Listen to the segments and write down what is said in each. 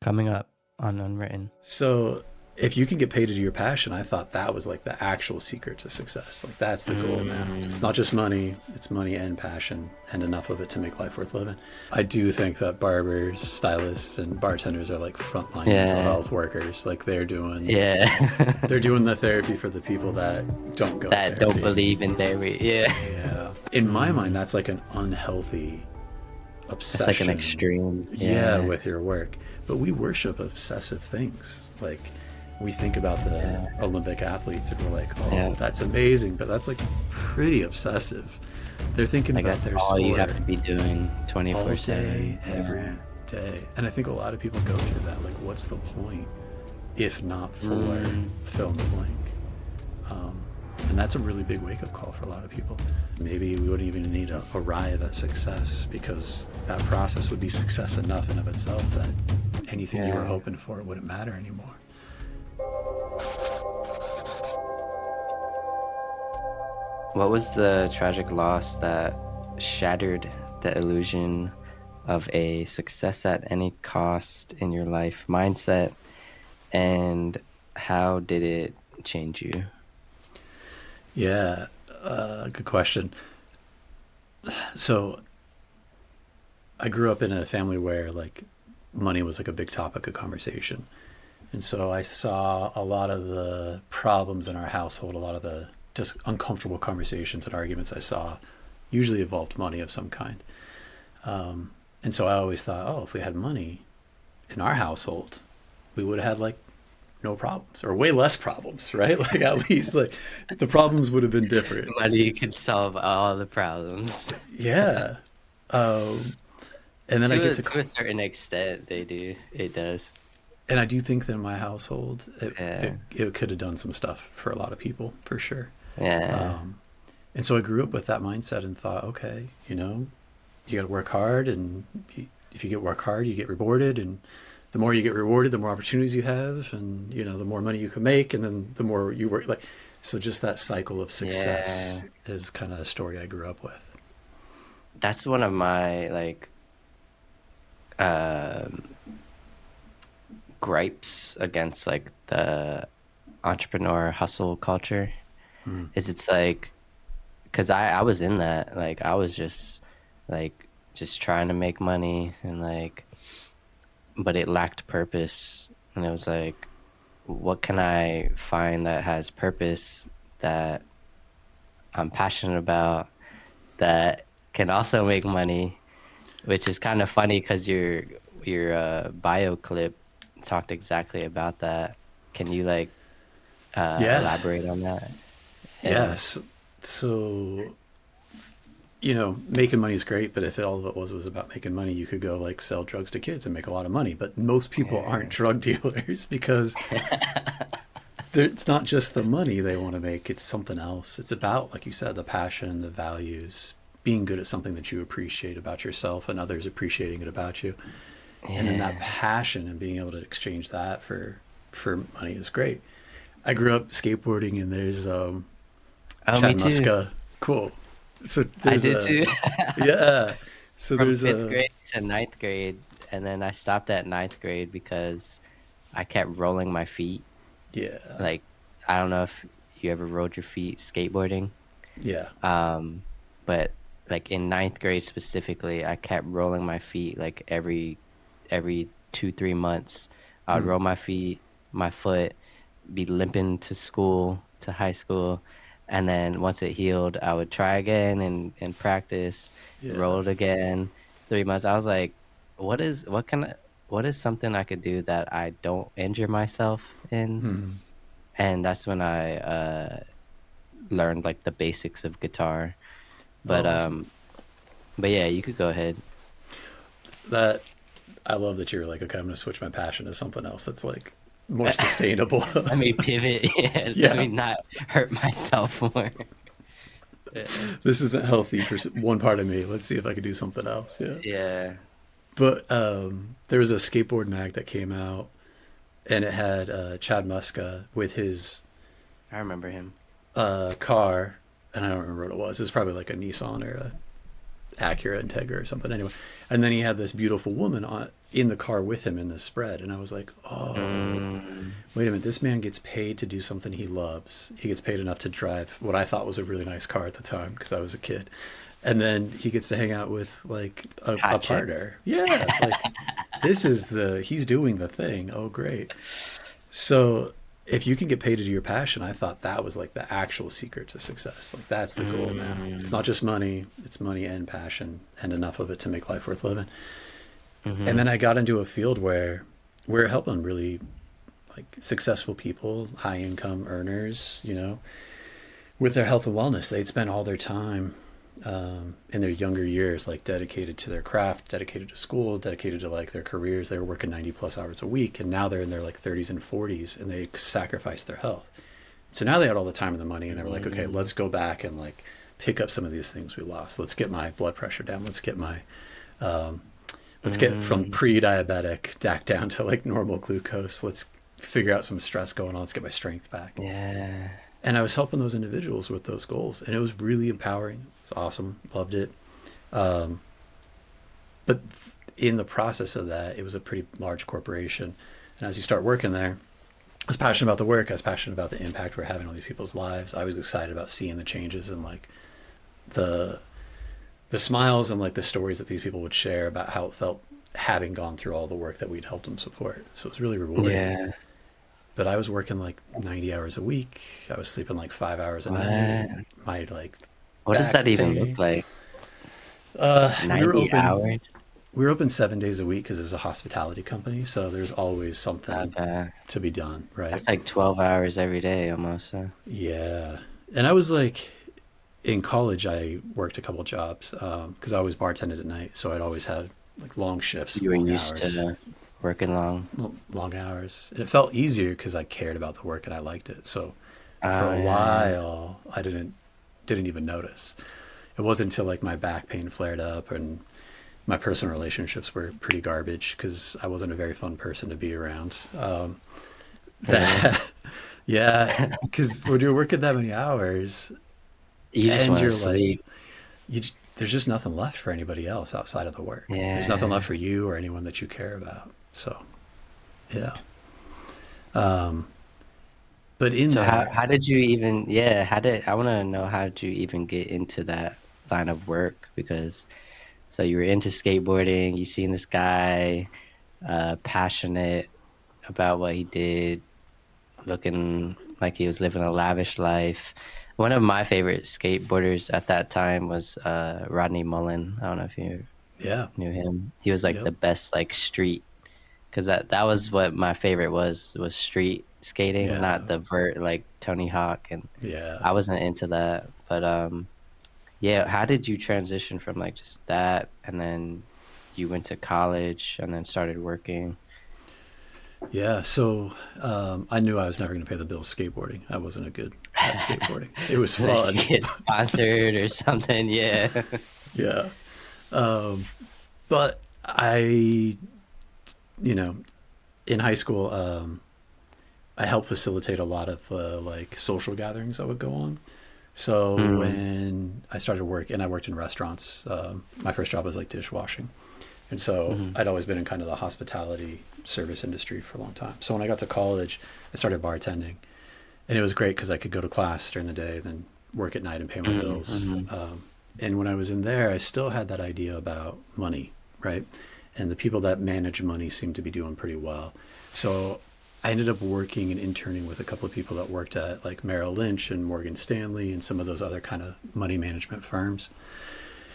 coming up on Unwritten? So if you can get paid to do your passion, I thought that was like the actual secret to success. Like that's the goal now. It's not just money, it's money and passion, and enough of it to make life worth living. I do think that barbers, stylists, and bartenders are like frontline mental health workers. Like they're doing the therapy for the people that don't go that therapy. Don't believe in therapy. Yeah. In my mind, that's like an unhealthy obsession. It's like an extreme. Yeah, with your work. But we worship obsessive things. Like we think about the Olympic athletes and we're like, oh, that's amazing. But that's like pretty obsessive. They're thinking like about that's their all sport you have to be doing 24/7. all day, every day. And I think a lot of people go through that. Like, what's the point if not for fill in the blank? And that's a really big wake-up call for a lot of people. Maybe we wouldn't even need to arrive at success because that process would be success enough in of itself that anything you were hoping for wouldn't matter anymore. What was the tragic loss that shattered the illusion of a success at any cost in your life mindset, and how did it change you? Yeah, good question. So I grew up in a family where like money was like a big topic of conversation. And so I saw a lot of the problems in our household, a lot of the just uncomfortable conversations and arguments I saw usually involved money of some kind. And so I always thought, oh, if we had money in our household, we would have had like no problems or way less problems, right? Like at least like the problems would have been different. Money could solve all the problems. Yeah. And then I get to a certain extent, it does. And I do think that in my household, it could have done some stuff for a lot of people, for sure. Yeah. And so I grew up with that mindset and thought, okay, you got to work hard, and if you work hard, you get rewarded, and the more you get rewarded, the more opportunities you have, and the more money you can make, and then the more you work. Like, so just that cycle of success is kind of a story I grew up with. That's one of my like gripes against like the entrepreneur hustle culture. Is it's like, because I was in that, like I was just trying to make money, and like, but it lacked purpose, and it was like, what can I find that has purpose, that I'm passionate about, that can also make money? Which is kind of funny because your bio clip talked exactly about that. Can you like elaborate on that? Yes. So, making money is great, but if all of it was about making money, you could go like sell drugs to kids and make a lot of money. But most people aren't drug dealers because it's not just the money they want to make. It's something else. It's about, like you said, the passion, the values, being good at something that you appreciate about yourself and others appreciating it about you. And then that passion and being able to exchange that for money is great. I grew up skateboarding, and there's Chad Muska. Cool. So I did too. Yeah. So From there's 5th grade to 9th grade, and then I stopped at 9th grade because I kept rolling my feet. Yeah. Like, I don't know if you ever rolled your feet skateboarding. Yeah. But like in 9th grade specifically, I kept rolling my feet like every 2-3 months. I would roll my foot, be limping to school, to high school, and then once it healed, I would try again and practice, roll it again. 3 months, I was like, what is something I could do that I don't injure myself in? And that's when I learned like the basics of guitar. But awesome. But yeah, you could go ahead. I love that you're like, okay, I'm going to switch my passion to something else that's like more sustainable. Let me pivot. Let me not hurt myself more. This isn't healthy for one part of me. Let's see if I can do something else. Yeah. But there was a skateboard mag that came out, and it had Chad Muska with his I remember him. car, and I don't remember what it was. It was probably like a Nissan or Acura Integra or something anyway. And then he had this beautiful woman in the car with him in the spread. And I was like, oh, Mm. wait a minute. This man gets paid to do something he loves. He gets paid enough to drive what I thought was a really nice car at the time because I was a kid. And then he gets to hang out with like a Hot chicks. partner. Yeah. Like he's doing the thing. Oh, great. So if you can get paid to do your passion, I thought that was like the actual secret to success. Like that's the goal now. It's Mm. not just money, it's money and passion and enough of it to make life worth living. And Mm-hmm. then I got into a field where we're helping really like successful people, high income earners, with their health and wellness. They'd spend all their time in their younger years, like dedicated to their craft, dedicated to school, dedicated to like their careers. They were working 90 plus hours a week, and now they're in their like 30s and 40s, and they sacrificed their health. So now they had all the time and the money, and they were like, okay, let's go back and like pick up some of these things we lost. Let's get my blood pressure down. Um, let's get from Mm. pre-diabetic back down to like normal glucose. Let's figure out some stress going on. Let's get my strength back. Yeah. And I was helping those individuals with those goals, and it was really empowering. It's awesome, loved it. Um, but in the process of that, it was a pretty large corporation, and as you start working there, I was passionate about the work. I was passionate about the impact we're having on these people's lives. I was excited about seeing the changes and like the the smiles and like the stories that these people would share about how it felt having gone through all the work that we'd helped them support. So it was really rewarding. Yeah. But I was working like 90 hours a week. I was sleeping like 5 hours a night. What? My like What does that back even look pain. like? We were 90 open. hours? We were open 7 days a week because it's a hospitality company. So there's always something Okay. to be done, right? That's like 12 hours every day almost. Yeah. And I was like, in college, I worked a couple jobs because I always bartended at night. So I'd always have like long shifts, You were long used hours, to working long. long hours. And it felt easier because I cared about the work and I liked it. So for Oh, a yeah. while, I didn't even notice. It wasn't until like my back pain flared up and my personal relationships were pretty garbage because I wasn't a very fun person to be around. Really? That, yeah, because when you're working that many hours You just and want to you're like, sleep. there's just nothing left for anybody else outside of the work. There's nothing Yeah. left for you or anyone that you care about. So, yeah. Um, but in So how there, how did you even, yeah, how did, I want to know, how did you even get into that line of work? Because so you were into skateboarding, you seen this guy, passionate about what he did, looking like he was living a lavish life. One of my favorite skateboarders at that time was Rodney Mullen. I don't know if you yeah, knew him. He was like yep, the best like street, because that was what my favorite was street skating, yeah, not the vert like Tony Hawk. And yeah. I wasn't into that. But yeah, how did you transition from like just that, and then you went to college and then started working? Yeah, so I knew I was never going to pay the bills skateboarding. I wasn't a good at skateboarding. It was Unless you fun. get sponsored or something, yeah. Yeah. But I, you know, in high school, I helped facilitate a lot of like social gatherings that would go on. So Mm, when I started work, and I worked in restaurants, my first job was like dishwashing. And so hmm. I'd always been in kind of the hospitality service industry for a long time. So when I got to college, I started bartending. And it was great because I could go to class during the day, then work at night and pay my Mm, bills. hmm. And when I was in there, I still had that idea about money, right? And the people that manage money seemed to be doing pretty well. So I ended up working and interning with a couple of people that worked at like Merrill Lynch and Morgan Stanley and some of those other kind of money management firms.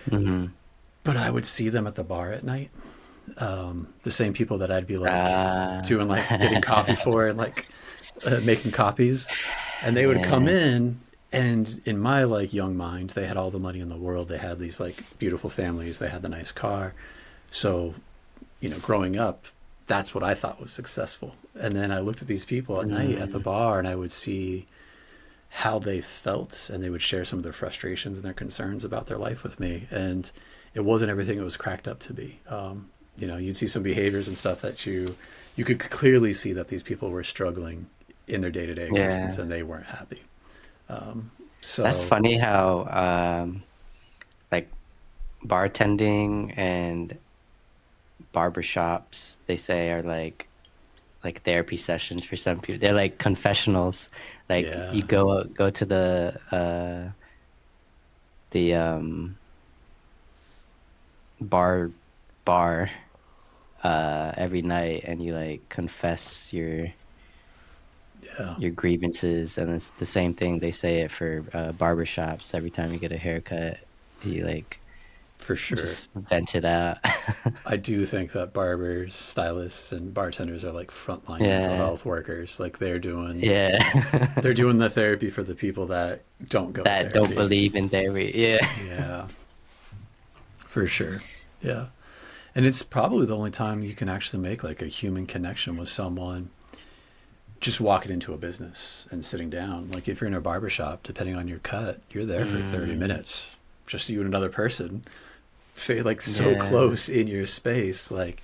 Hmm. But I would see them at the bar at night, the same people that I'd be like Uh, doing like getting coffee for and like making copies, and they would come yeah. in, and in my like young mind, they had all the money in the world. They had these like beautiful families. They had the nice car. So, growing up, that's what I thought was successful. And then I looked at these people at night at the Mm, bar, and I would see how they felt, and they would share some of their frustrations and their concerns about their life with me. And it wasn't everything it was cracked up to be. You'd see some behaviors and stuff that you could clearly see that these people were struggling in their day to day existence, yeah. and they weren't happy. That's So funny how like bartending and barbershops, they say, are like therapy sessions for some people. They're like confessionals. Like you Yeah, go to the bar bar every night, and you like confess yeah, your grievances. And it's the same thing, they say it for barbershops. Every time you get a haircut, you like for sure. just vent it out. I do think that barbers, stylists, and bartenders are like frontline mental Yeah, health workers. Like yeah. they're doing the therapy for the people that don't go to That don't therapy. believe in therapy. Yeah. Yeah, for sure. Yeah. And it's probably the only time you can actually make like a human connection with someone just walking into a business and sitting down. Like if you're in a barbershop, depending on your cut, you're there for 30 Mm, minutes, just you and another person, like so yeah. close in your space. Like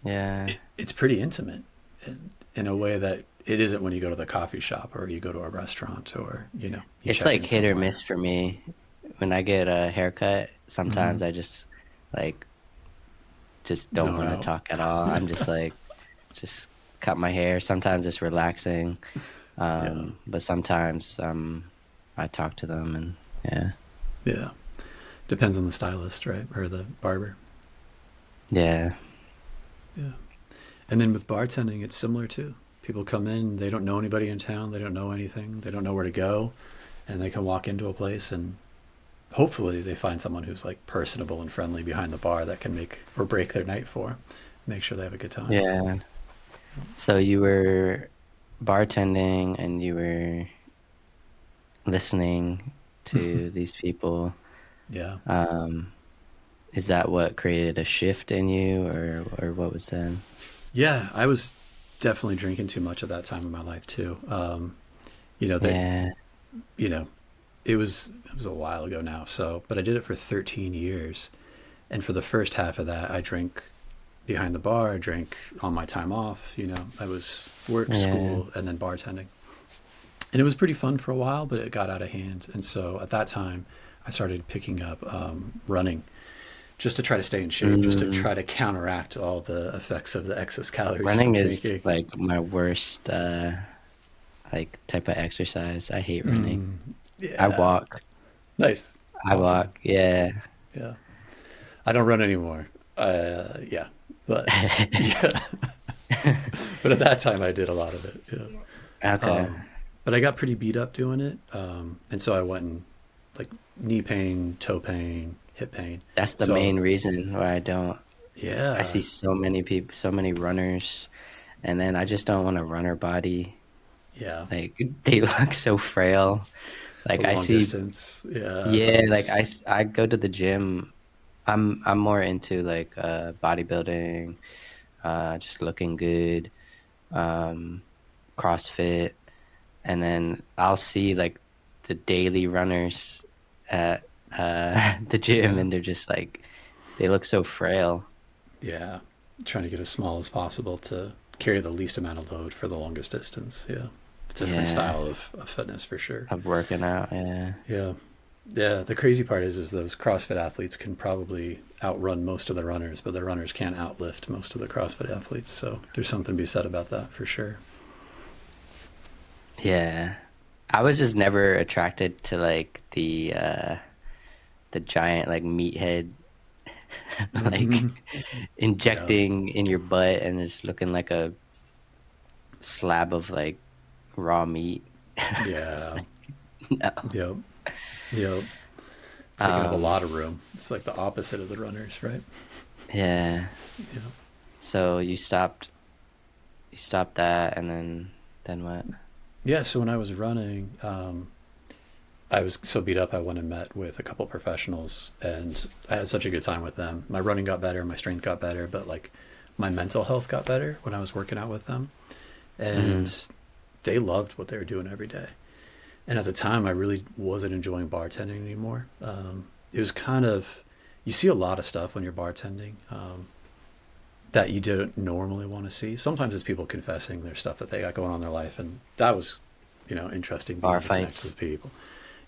Yeah. it's pretty intimate in a way that it isn't when you go to the coffee shop or you go to a restaurant or, you It's check like in hit or somewhere. miss for me. When I get a haircut, Mm-hmm. sometimes I like just don't Zone want to out. talk at all. I'm just like just cut my hair. Sometimes it's relaxing. Yeah. But sometimes I talk to them, and yeah. Yeah. Depends on the stylist, right? Or the barber. Yeah. Yeah. And then with bartending, it's similar too. People come in, they don't know anybody in town, they don't know anything, they don't know where to go, and they can walk into a place and hopefully they find someone who's like personable and friendly behind the bar that can make or break their night for 'em, make sure they have a good time. Yeah. So you were bartending and you were listening to these people. Yeah. Um, is that what created a shift in you, or what was then? Yeah, I was definitely drinking too much at that time in my life too. You know, they, Yeah. you know, it was a while ago now, so but I did it for 13 years. And for the first half of that, I drank behind the bar, I drank on my time off, I was work, Yeah. school, and then bartending. And it was pretty fun for a while, but it got out of hand. And so at that time, I started picking up running just to try to stay in shape, just to Mm, try to counteract all the effects of the excess calories from running is drinking. like my worst like type of exercise. I hate running. Mm, I yeah. walk. Nice. I Awesome. walk. Yeah. Yeah. I don't run anymore. Yeah. But yeah. But at that time, I did a lot of it. Yeah. Okay. But I got pretty beat up doing it. And so I went and like knee pain, toe pain, hip pain. That's the So main reason why I don't. I yeah. see so many people, so many runners, and then I just don't want a runner body. Yeah. Like they look so frail. The Like I long see, distance. Yeah. yeah, like Runners. I go to the gym. I'm more into like bodybuilding, just looking good, um, CrossFit, and then I'll see like the daily runners at the gym, Yeah. and they're just like they look so frail. Yeah. Trying to get as small as possible to carry the least amount of load for the longest distance. Yeah. It's a different Yeah, style of fitness for sure. of working out. Yeah. Yeah. Yeah, the crazy part is those CrossFit athletes can probably outrun most of the runners, but the runners can't outlift most of the CrossFit athletes. So there's something to be said about that for sure. Yeah. I was just never attracted to like the giant like meathead like Mm-hmm. Yeah, injecting in your butt and just looking like a slab of like raw meat. yeah, No. yep, yep. Taking up a Um, lot of room. It's like the opposite of the runners, right? yeah. Yeah. So you stopped that, and then what? Yeah. So when I was running, I was so beat up. I went and met with a couple professionals, and I had such a good time with them. My running got better, my strength got better, but like my mental health got better when I was working out with them, Mm, and they loved what they were doing every day. And at the time, I really wasn't enjoying bartending anymore. It was kind of, you see a lot of stuff when you're bartending that you don't normally want to see. Sometimes it's people confessing their stuff that they got going on in their life, and that was, interesting being bar able to connect fights. with people.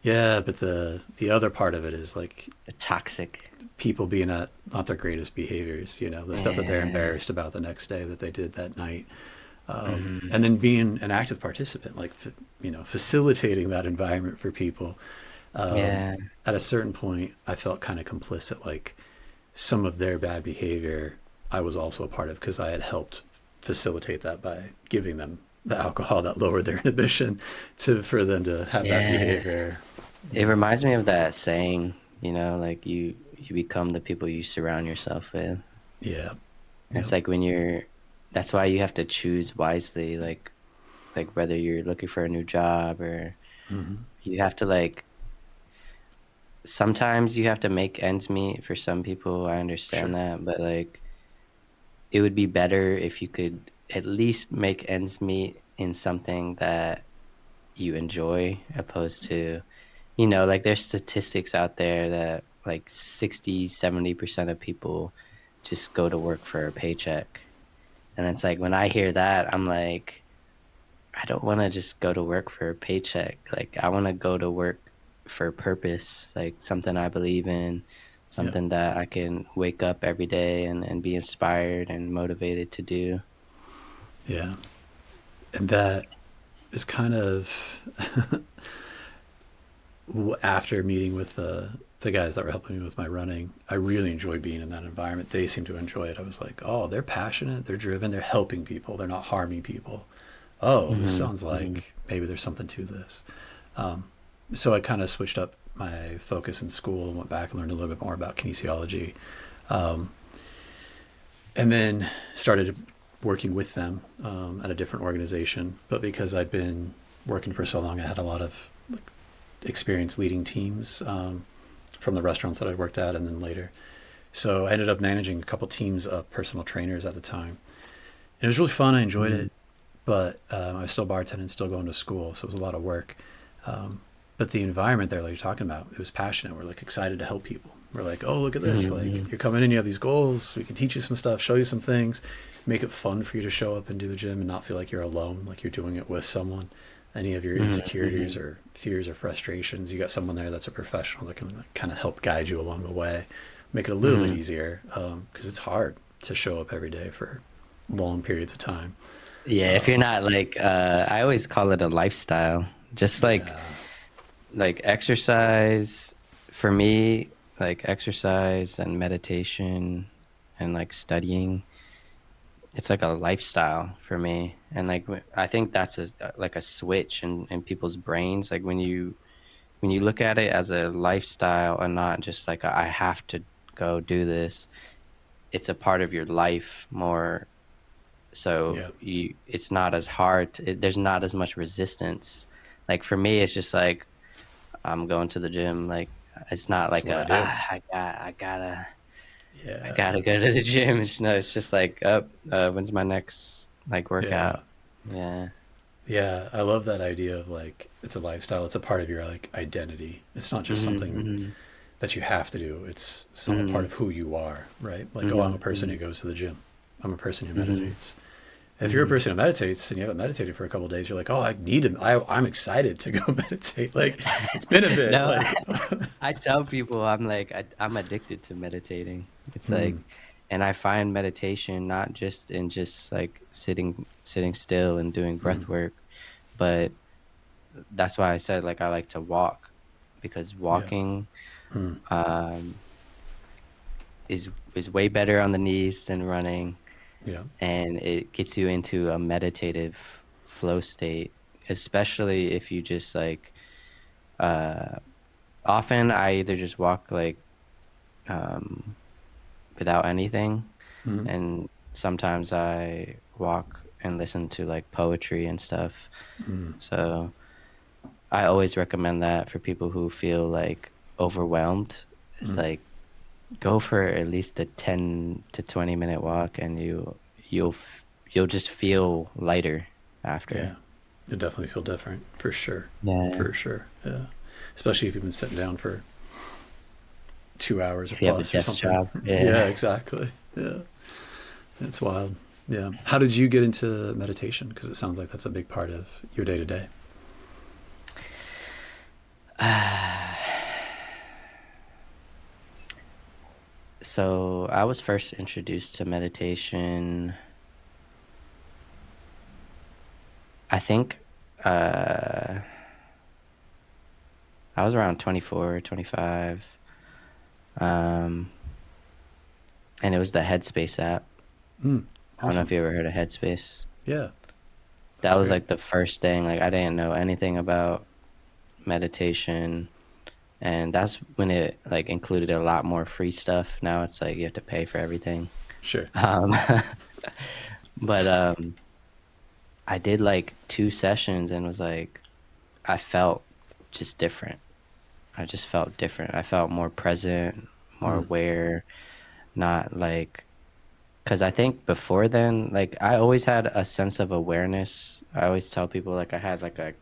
Yeah, but the other part of it is like The toxic. people being at not their greatest behaviors, you know, the stuff that they're Yeah. embarrassed about the next day that they did that night. Hmm. And then being an active participant, like, you know, facilitating that environment for people. Yeah. At a certain point, I felt kind of complicit, like some of their bad behavior I was also a part of because I had helped facilitate that by giving them the alcohol that lowered their inhibition to for them to have that Yeah. behavior. It Yeah. reminds me of that saying, like you become the people you surround yourself with. Yeah. It's Yep. like that's why you have to choose wisely, like whether you're looking for a new job or Mm-hmm. you have to like sometimes you have to make ends meet for some people. I understand Sure. that, but like it would be better if you could at least make ends meet in something that you enjoy opposed to, like there's statistics out there that like 60-70% of people just go to work for a paycheck. And it's like when I hear that, I'm like, I don't want to just go to work for a paycheck. Like I want to go to work for a purpose, like something I believe in, Yeah. something that I can wake up every day and be inspired and motivated to do. Yeah. And that is kind of after meeting with the guys that were helping me with my running, I really enjoyed being in that environment. They seem to enjoy it. I was like, oh, they're passionate, they're driven, they're helping people, they're not harming people. Oh, this Hmm. sounds Hmm. like maybe there's something to this. So I kind of switched up my focus in school and went back and learned a little bit more about kinesiology, and then started working with them at a different organization. But because I'd been working for so long, I had a lot of experience leading teams from the restaurants that I worked at, and then later. So I ended up managing a couple teams of personal trainers at the time. And it was really fun. I enjoyed Hmm. it, but I was still bartending, still going to school, so it was a lot of work. But the environment there, like you're talking about, it was passionate. We're like excited to help people. We're like, oh, look at this! Hmm. Like you're coming in, you have these goals. We can teach you some stuff, show you some things, make it fun for you to show up and do the gym, and not feel like you're alone, like you're doing it with someone. Any of your Hmm. insecurities Hmm. or fears or frustrations, you got someone there that's a professional that can kind of help guide you along the way, make it a little bit Hmm. easier because it's hard to show up every day for long periods of time. Yeah, if you're not like, I always call it a lifestyle. Just Yeah. like exercise for me, like exercise and meditation and like studying, it's like a lifestyle for me. And like I think that's like a switch in people's brains. Like when you look at it as a lifestyle and not just like I have to go do this, it's a part of your life more. So Yeah. it's not as hard there's not as much resistance. Like for me it's just like I'm going to the gym. Like it's not That's like what I do. I Yeah. gotta go to the gym. It's no, it's just like, when's my next like Yeah. workout? Yeah. Yeah. I love that idea of like it's a lifestyle. It's a part of your like identity. It's not just Hmm. something Hmm. that you have to do. It's some part Hmm. of who you are, right? Like, oh, I'm a Hmm. person who Hmm. goes to the gym. I'm a person who Hmm. meditates. If you're a Hmm. person who meditates and you haven't meditated for a couple of days, you're like, oh, I need to. I'm excited to go meditate. Like, it's been a bit. No, Like, I tell people I'm like I'm addicted to meditating. It's hmm, like, and I find meditation not just in just like sitting still and doing hmm, breath work, but that's why I said like I like to walk because yeah, walking hmm, um is way better on the knees than running, yeah, and it gets you into a meditative flow state, especially if you just like uh often I either just walk like um without anything, hmm, and sometimes I walk and listen to like poetry and stuff. hmm, So I always recommend that for people who feel like overwhelmed. It's hmm, like go for at least a 10 to 20-minute walk and you'll just feel lighter after. yeah. You definitely feel different for sure, Yeah. for sure. Yeah, especially if you've been sitting down for 2 hours or If you have a plus or desk something. job. Yeah, Yeah. exactly. Yeah, it's wild. Yeah. How did you get into meditation? Because it sounds like that's a big part of your day to day. So I was first introduced to meditation, I think, uh, I was around 24, 25. Um, and it was the Headspace app. I don't know if Awesome. you ever heard of Headspace. Yeah, That that's was great. like the first thing. Like I didn't know anything about meditation, and that's when it like included a lot more free stuff. Now it's like you have to pay for everything. Sure. Um, but I did like 2 sessions and was like, I felt just different. I just felt different. I felt more present, more aware, not like, because I think before then, like I always had a sense of awareness. I always tell people like I had like a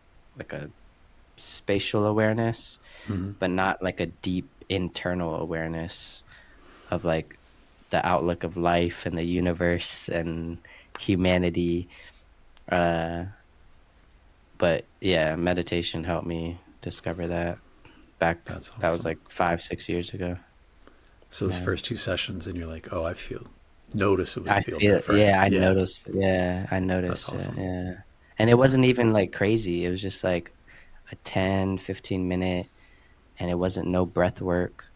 spatial awareness, but not like a deep internal awareness of like the outlook of life and the universe and humanity. Uh, but yeah, meditation helped me discover that back. That's That was awesome. like 5, 6 years ago. So those Yeah. first 2 sessions, and you're like, oh, I feel noticeably I feel feel, different. yeah, I Yeah, noticed. Yeah, I that's noticed it. awesome. Yeah. And it Yeah, wasn't even like crazy. It was just like a 10, 15 minute, and it wasn't no breath work.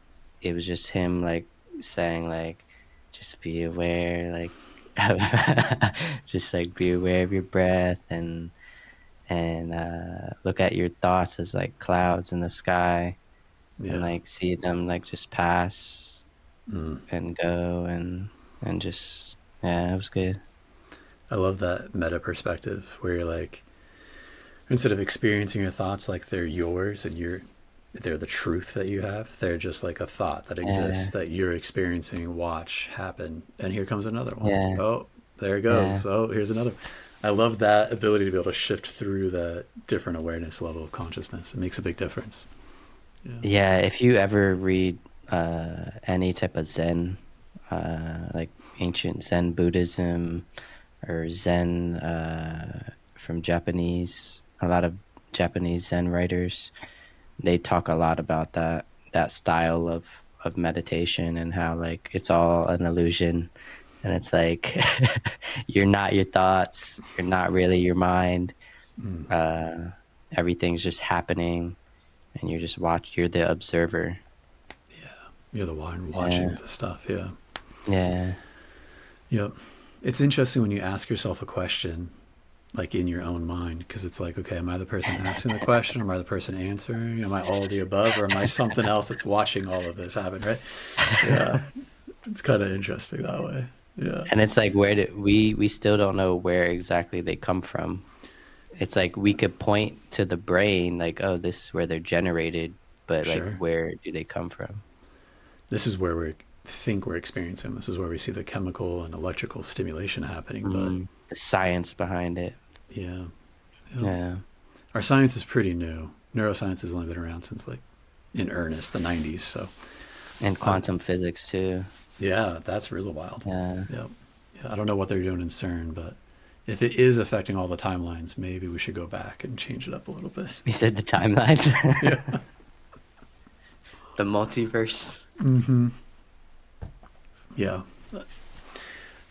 It was just him like saying like, just be aware, like, just like be aware of your breath and look at your thoughts as like clouds in the sky and yeah. like see them like just pass and go and just yeah, it was good. I love that meta perspective where you're like, instead of experiencing your thoughts like they're yours and they're the truth that you have, they're just like a thought that exists Yeah, that you're experiencing, watch happen, and here comes another one. yeah, Oh, there it yeah. goes. Oh, here's another. I love that ability to be able to shift through that different awareness level of consciousness. It makes a big difference. Yeah. Yeah, if you ever read any type of Zen, like ancient Zen Buddhism or Zen from Japanese, a lot of Japanese Zen writers, they talk a lot about that style of meditation and how like it's all an illusion and it's like you're not your thoughts, you're not really your mind. Uh, everything's just happening and you're the observer. You're the one watching Yeah. the stuff. Yeah. Yeah. Yep. It's interesting when you ask yourself a question, like in your own mind, because it's like, okay, am I the person asking the question? Am I the person answering? Am I all of the above? Or am I something else that's watching all of this happen, right? Yeah. It's kind of interesting that way. Yeah. And it's like where did we still don't know where exactly they come from. It's like we could point to the brain like, oh, this is where they're generated, but like Sure. where do they come from? This is where we think we're experiencing. This is where we see the chemical and electrical stimulation happening. But The science behind it. yeah. Yep. Yeah. Our science is pretty new. Neuroscience has only been around since like in earnest the 90s. So And quantum physics too. yeah, that's really wild. Yeah. Yep. Yeah, I don't know what they're doing in CERN, but if it is affecting all the timelines, maybe we should go back and change it up a little bit. You said the timelines. Yeah. The multiverse. Yeah.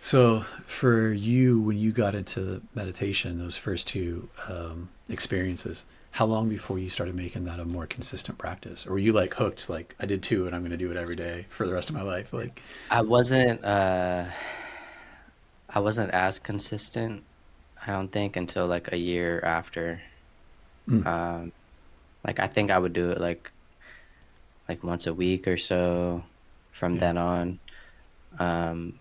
So for you, when you got into meditation, those first two experiences, how long before you started making that a more consistent practice? Or were you like hooked, like I did two and I'm going to do it every day for the rest of my life? Like, I wasn't I wasn't as consistent, I don't think, until like a year after. Um like I think I would do it like once a week or so from yeah, then on.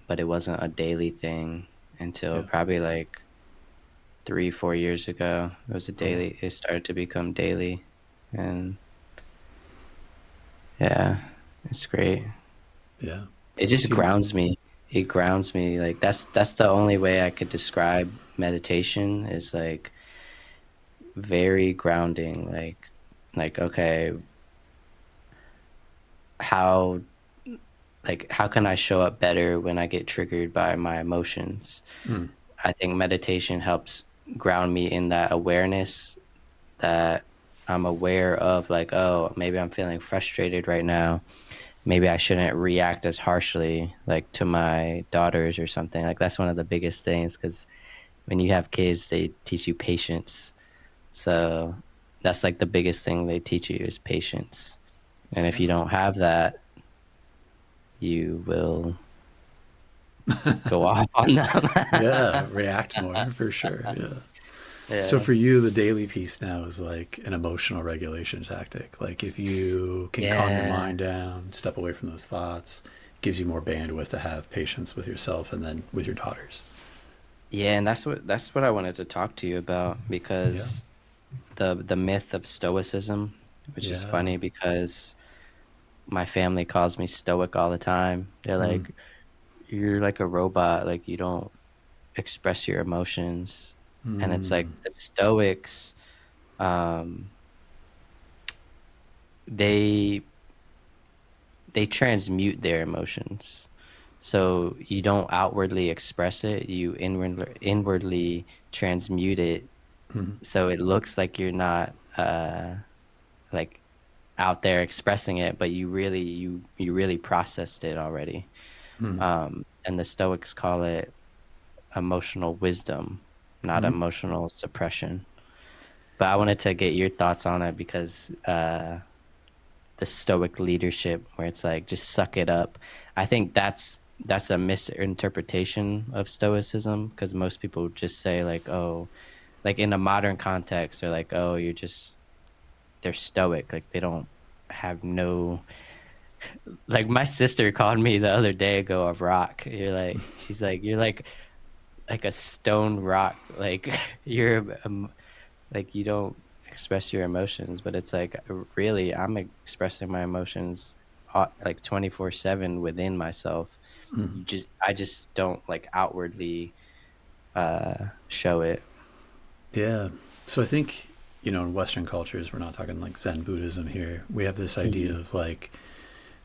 But it wasn't a daily thing until yeah. probably like 3, 4 years ago. It was a Oh, wow. daily, it started to become daily. And yeah, it's great. Yeah. It just Do you, grounds me. It grounds me. Like that's the only way I could describe meditation is like very grounding. Like okay, how how can I show up better when I get triggered by my emotions? I think meditation helps ground me in that awareness that I'm aware of like, oh, maybe I'm feeling frustrated right now. Maybe I shouldn't react as harshly like to my daughters or something. Like that's one of the biggest things because when you have kids, they teach you patience. So that's like the biggest thing they teach you is patience. And if you Yeah. don't have that, you will go off on them. Yeah, react more for sure. Yeah. So Yeah. for you, the daily piece now is like an emotional regulation tactic. Like if you can calm your Yeah. mind down, step away from those thoughts, gives you more bandwidth to have patience with yourself and then with your daughters. Yeah, and that's what I wanted to talk to you about Yeah. because the myth of stoicism, which is Yeah. funny because my family calls me stoic all the time. They're Mm. like, you're like a robot, like you don't express your emotions. And it's like Mm. the stoics, um, they they transmute their emotions. So you don't outwardly express it, you inwardly transmute it Mm. so it looks like you're not like out there expressing it, but you really processed it already. Mm. And the Stoics call it emotional wisdom, not Mm. emotional suppression. But I wanted to get your thoughts on it because the Stoic leadership, where it's like just suck it up. I think that's a misinterpretation of Stoicism because most people just say like, oh, like in a modern context, they're like, oh, they're stoic, like they don't have no, like my sister called me the other day ago a rock. She's like, you're like a stone rock, like you're like you don't express your emotions, but it's like really I'm expressing my emotions like 24/7 within myself. Mm. I just don't like outwardly show it. Yeah. So I think, in Western cultures, we're not talking like Zen Buddhism here. We have this idea Mhm. of like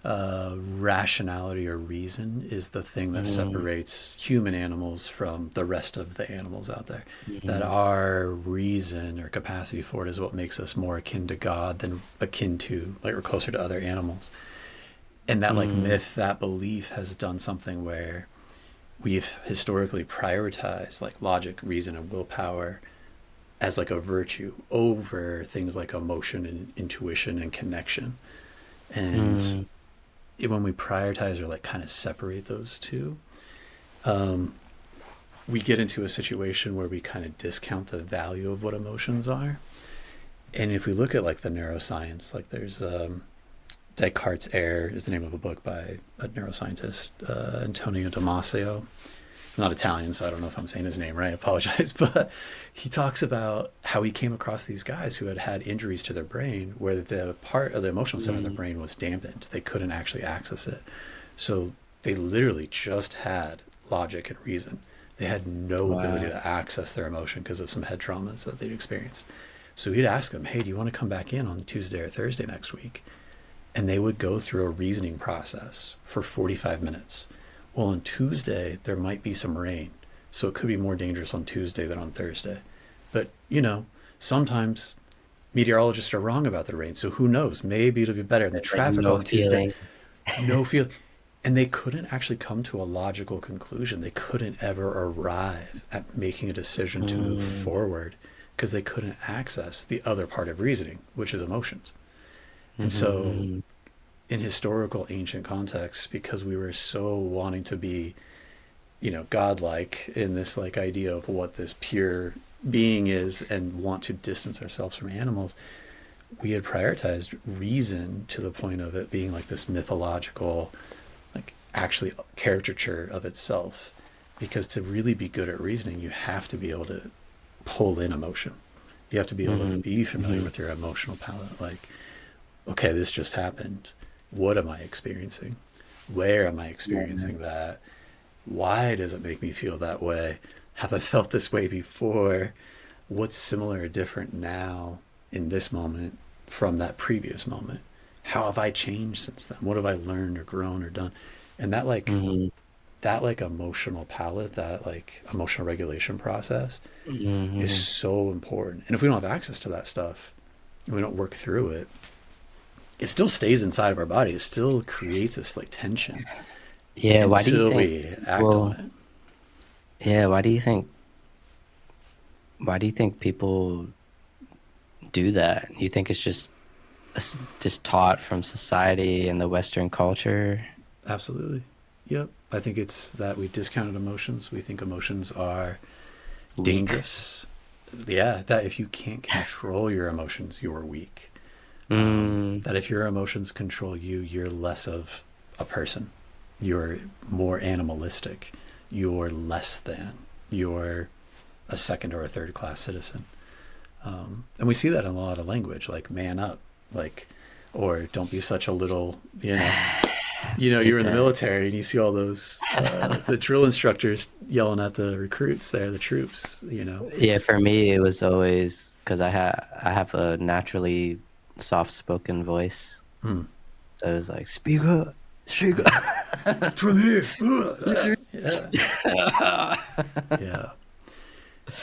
rationality or reason is the thing that Mhm. separates human animals from the rest of the animals out there. That Mhm. our reason or capacity for it is what makes us more akin to God than akin to, like, we're closer to other animals. And that, like, Mhm. myth, that belief has done something where we've historically prioritized, like, logic, reason, and willpower as, like, a virtue over things like emotion and intuition and connection. And Mhm. when we prioritize or like kind of separate those two, we get into a situation where we kind of discount the value of what emotions are. And if we look at like the neuroscience, like there's Descartes' Error is the name of a book by a neuroscientist, Antonio Damasio. I'm not Italian, so I don't know if I'm saying his name right. I apologize. But he talks about how he came across these guys who had had injuries to their brain where the part of the emotional center of the Mhm. brain was dampened. They couldn't actually access it. So they literally just had logic and reason. They had no ability Wow. to access their emotion because of some head traumas that they'd experienced. So he'd ask them, hey, do you want to come back in on Tuesday or Thursday next week? And they would go through a reasoning process for 45 minutes. Well, on Tuesday, there might be some rain. So it could be more dangerous on Tuesday than on Thursday. But, sometimes meteorologists are wrong about the rain. So who knows? Maybe it'll be better. And the Like traffic no on Tuesday, feeling. no feel. And they couldn't actually come to a logical conclusion. They couldn't ever arrive at making a decision to move Mm. forward because they couldn't access the other part of reasoning, which is emotions. And Mhm. so Mhm. in historical ancient contexts, because we were so wanting to be, godlike in this like idea of what this pure being is and want to distance ourselves from animals, we had prioritized reason to the point of it being like this mythological, like actually caricature of itself. Because to really be good at reasoning, you have to be able to pull in emotion. You have to be able to Mhm. be familiar Mhm. with your emotional palette. Like, okay, this just happened. What am I experiencing? Where am I Yeah. experiencing that? Why does it make me feel that way? Have I felt this way before? What's similar or different now in this moment from that previous moment? How have I changed since then? What have I learned or grown or done? And Mhm. that like emotional palette, that like emotional regulation process is Mhm. so important. And if we don't have access to that stuff, and we don't work through it, it still stays inside of our body. It still creates this like tension Yeah, why do you until think we act on people, it. yeah, why do you think people do that? You think it's just taught from society and the Western culture? Absolutely. Yep. I think it's that we discounted emotions. We think emotions are Weak. dangerous. Yeah, that if you can't control your emotions, you're weak. Mm, That if your emotions control you, you're less of a person. You're more animalistic. You're less than. You're a second or a third class citizen. And we see that in a lot of language, like man up, like, or don't be such a little, you're hate in the that. military and you see all those, the drill instructors yelling at the recruits there, the troops. Yeah, for me it was always because I have a naturally soft-spoken voice, Hmm. so it was like speak up. From here. Yeah. Yeah.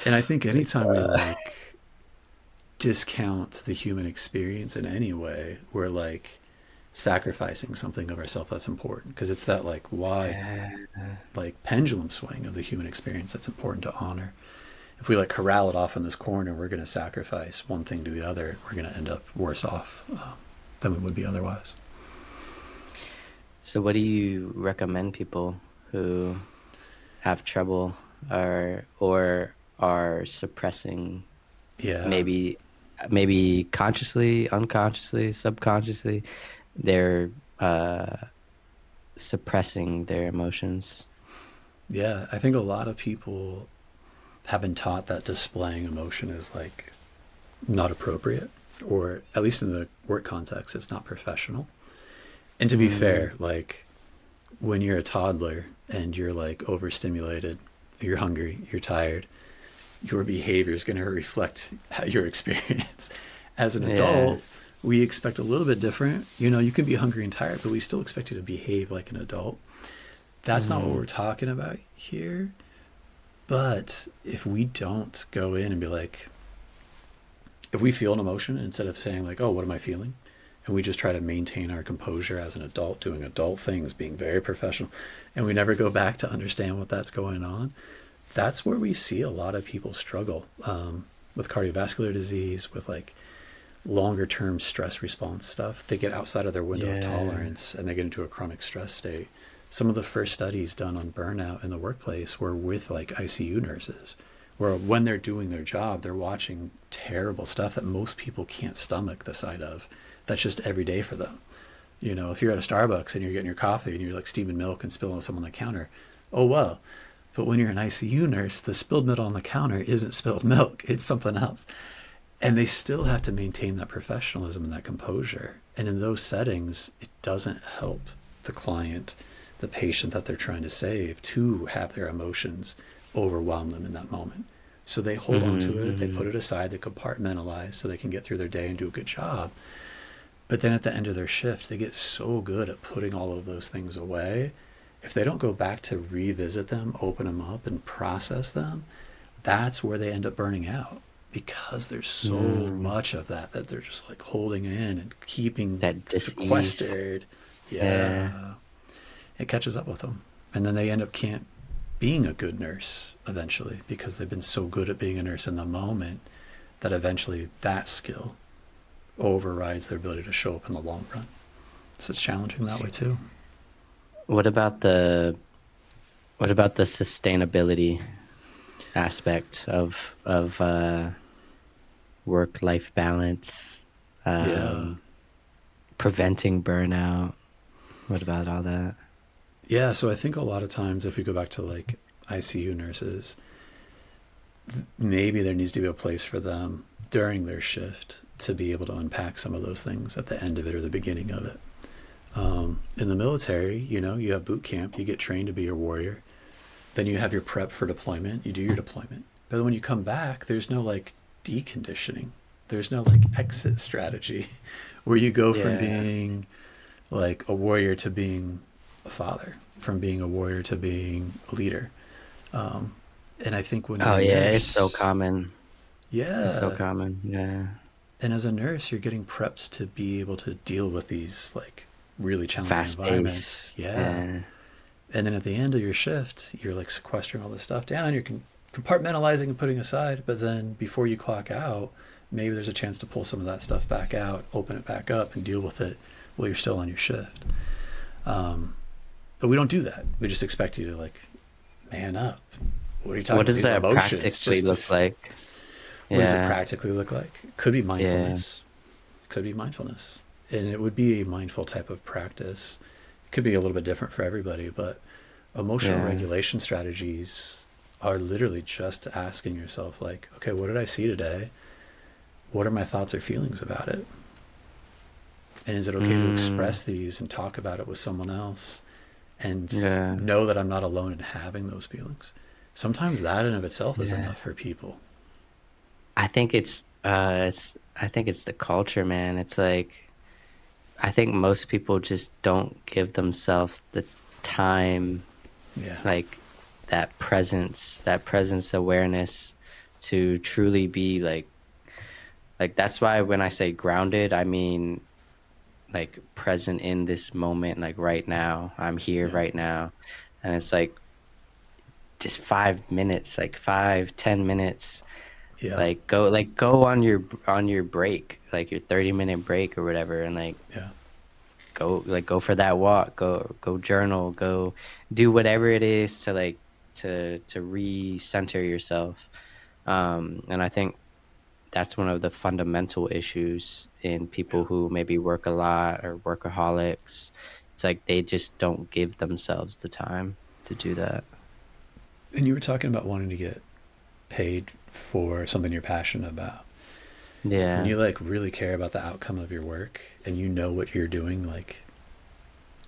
And I think anytime we like discount the human experience in any way, we're like sacrificing something of ourselves that's important. Because it's that like wide, Yeah. like pendulum swing of the human experience that's important to honor. If we like corral it off in this corner, we're going to sacrifice one thing to the other. We're going to end up worse off than we would be otherwise. So what do you recommend people who have trouble or are suppressing, Yeah. maybe consciously, unconsciously, subconsciously, they're uh suppressing their emotions? Yeah. I think a lot of people have been taught that displaying emotion is like not appropriate, or at least in the work context, it's not professional. And to be Mm, fair, like when you're a toddler and you're like overstimulated, you're hungry, you're tired, your behavior is going to reflect your experience. As an yeah. adult, we expect a little bit different. You can be hungry and tired, but we still expect you to behave like an adult. That's not what Mm, we're talking about here. But if we don't go in and be like, if we feel an emotion, instead of saying like, oh, what am I feeling? And we just try to maintain our composure as an adult, doing adult things, being very professional, and we never go back to understand what that's going on, that's where we see a lot of people struggle with cardiovascular disease, with like longer term stress response stuff. They get outside of their window of yeah. tolerance and they get into a chronic stress state. Some of the first studies done on burnout in the workplace were with like ICU nurses, where when they're doing their job, they're watching terrible stuff that most people can't stomach the sight of. That's just every day for them. If you're at a Starbucks and you're getting your coffee and you're like steaming milk and spilling some on the counter, oh well. But when you're an ICU nurse, the spilled milk on the counter isn't spilled milk, it's something else. And they still have to maintain that professionalism and that composure. And in those settings, it doesn't help the client, the patient that they're trying to save, to have their emotions overwhelm them in that moment. So they hold on to it, they put Mm-hmm. it aside, they compartmentalize so they can get through their day and do a good job. But then at the end of their shift, they get so good at putting all of those things away. If they don't go back to revisit them, open them up, and process them, that's where they end up burning out, because there's so Mm, much of that they're just like holding in and keeping that dis-ease. sequestered. Yeah. Yeah, it catches up with them, and then they end up can't being a good nurse eventually, because they've been so good at being a nurse in the moment that eventually that skill overrides their ability to show up in the long run. So it's challenging that way too. What about the what about the sustainability aspect of work-life balance, Yeah. um, preventing burnout? What about all that? Yeah, so I think a lot of times if we go back to like ICU nurses, maybe there needs to be a place for them during their shift to be able to unpack some of those things at the end of it or the beginning of it. In the military, you have boot camp, you get trained to be a warrior, then you have your prep for deployment, you do your deployment. But when you come back, there's no like deconditioning, there's no like exit strategy where you go from Yeah. being like a warrior to being a father, from being a warrior to being a leader. Um, and I think when you're Oh a yeah, it's so nurse, common. It's so yeah, common. Yeah. And as a nurse, you're getting prepped to be able to deal with these like really challenging Fast environments. pace. Yeah. Yeah. And then at the end of your shift, you're like sequestering all this stuff down. You're compartmentalizing and putting aside. But then before you clock out, maybe there's a chance to pull some of that stuff back out, open it back up, and deal with it while you're still on your shift. But we don't do that. We just expect you to like man up. What are you talking What about? does These that emotions. practically look like? What does it Yeah. practically look like? Could be Yeah. mindfulness. Could be mindfulness. And it would be a mindful type of practice. It could be a little bit different for everybody, but emotional Yeah. regulation strategies are literally just asking yourself like, okay, what did I see today? What are my thoughts or feelings about it? And is it okay to Mm, express these and talk about it with someone else and yeah. know that I'm not alone in having those feelings? Sometimes that in of itself is Yeah. enough for people. I think it's the culture, man. It's like I think most people just don't give themselves the time, Yeah. like that presence awareness to truly be like that's why when I say grounded, I mean like present in this moment, like right now. I'm here Yeah. right now. And it's like just 5 minutes, like 5, 10 minutes, Yeah. like go on your break, like your 30-minute break or whatever, and Yeah. go for that walk, go journal, go do whatever it is to like to recenter yourself. And I think that's one of the fundamental issues in Yeah. people who maybe work a lot or workaholics. It's like they just don't give themselves the time to do that. And you were talking about wanting to get paid for something you're passionate about. When Yeah. you like really care about the outcome of your work and you know what you're doing like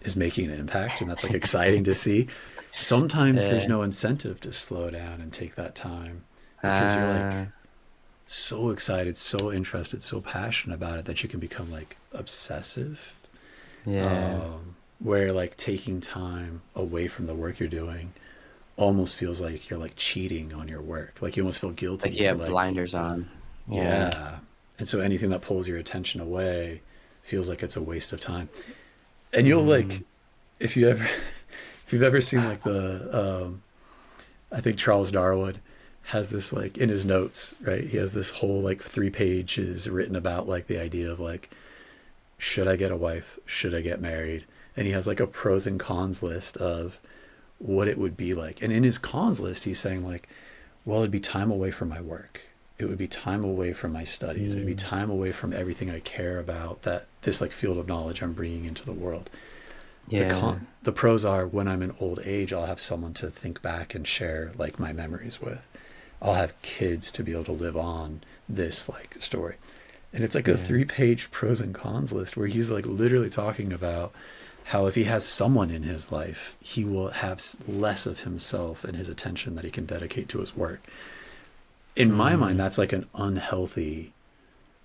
is making an impact and that's like exciting to see, sometimes there's Yeah. no incentive to slow down and take that time because you're like Uh, so excited, so interested, so passionate about it that you can become like obsessive. yeah. Where like taking time away from the work you're doing almost feels like you're like cheating on your work. Like you almost feel guilty Like you for have like, blinders on. Yeah. yeah. And so anything that pulls your attention away feels like it's a waste of time. And you'll Mm. like, if you ever, if you've ever seen like I think Charles Darwin has this like in his notes, right? He has this whole like 3 pages written about like the idea of like, should I get a wife? Should I get married? And he has like a pros and cons list of what it would be like. And in his cons list, he's saying like, well, it'd be time away from my work. It would be time away from my studies. It'd be Mm. time away from everything I care about, that this like field of knowledge I'm bringing into the world. Yeah. The pros are when I'm in old age, I'll have someone to think back and share like my memories with. I'll have kids to be able to live on this like story. And it's like a Yeah. 3 page pros and cons list where he's like literally talking about how if he has someone in his life, he will have less of himself and his attention that he can dedicate to his work. In my mind, Mm. that's like an unhealthy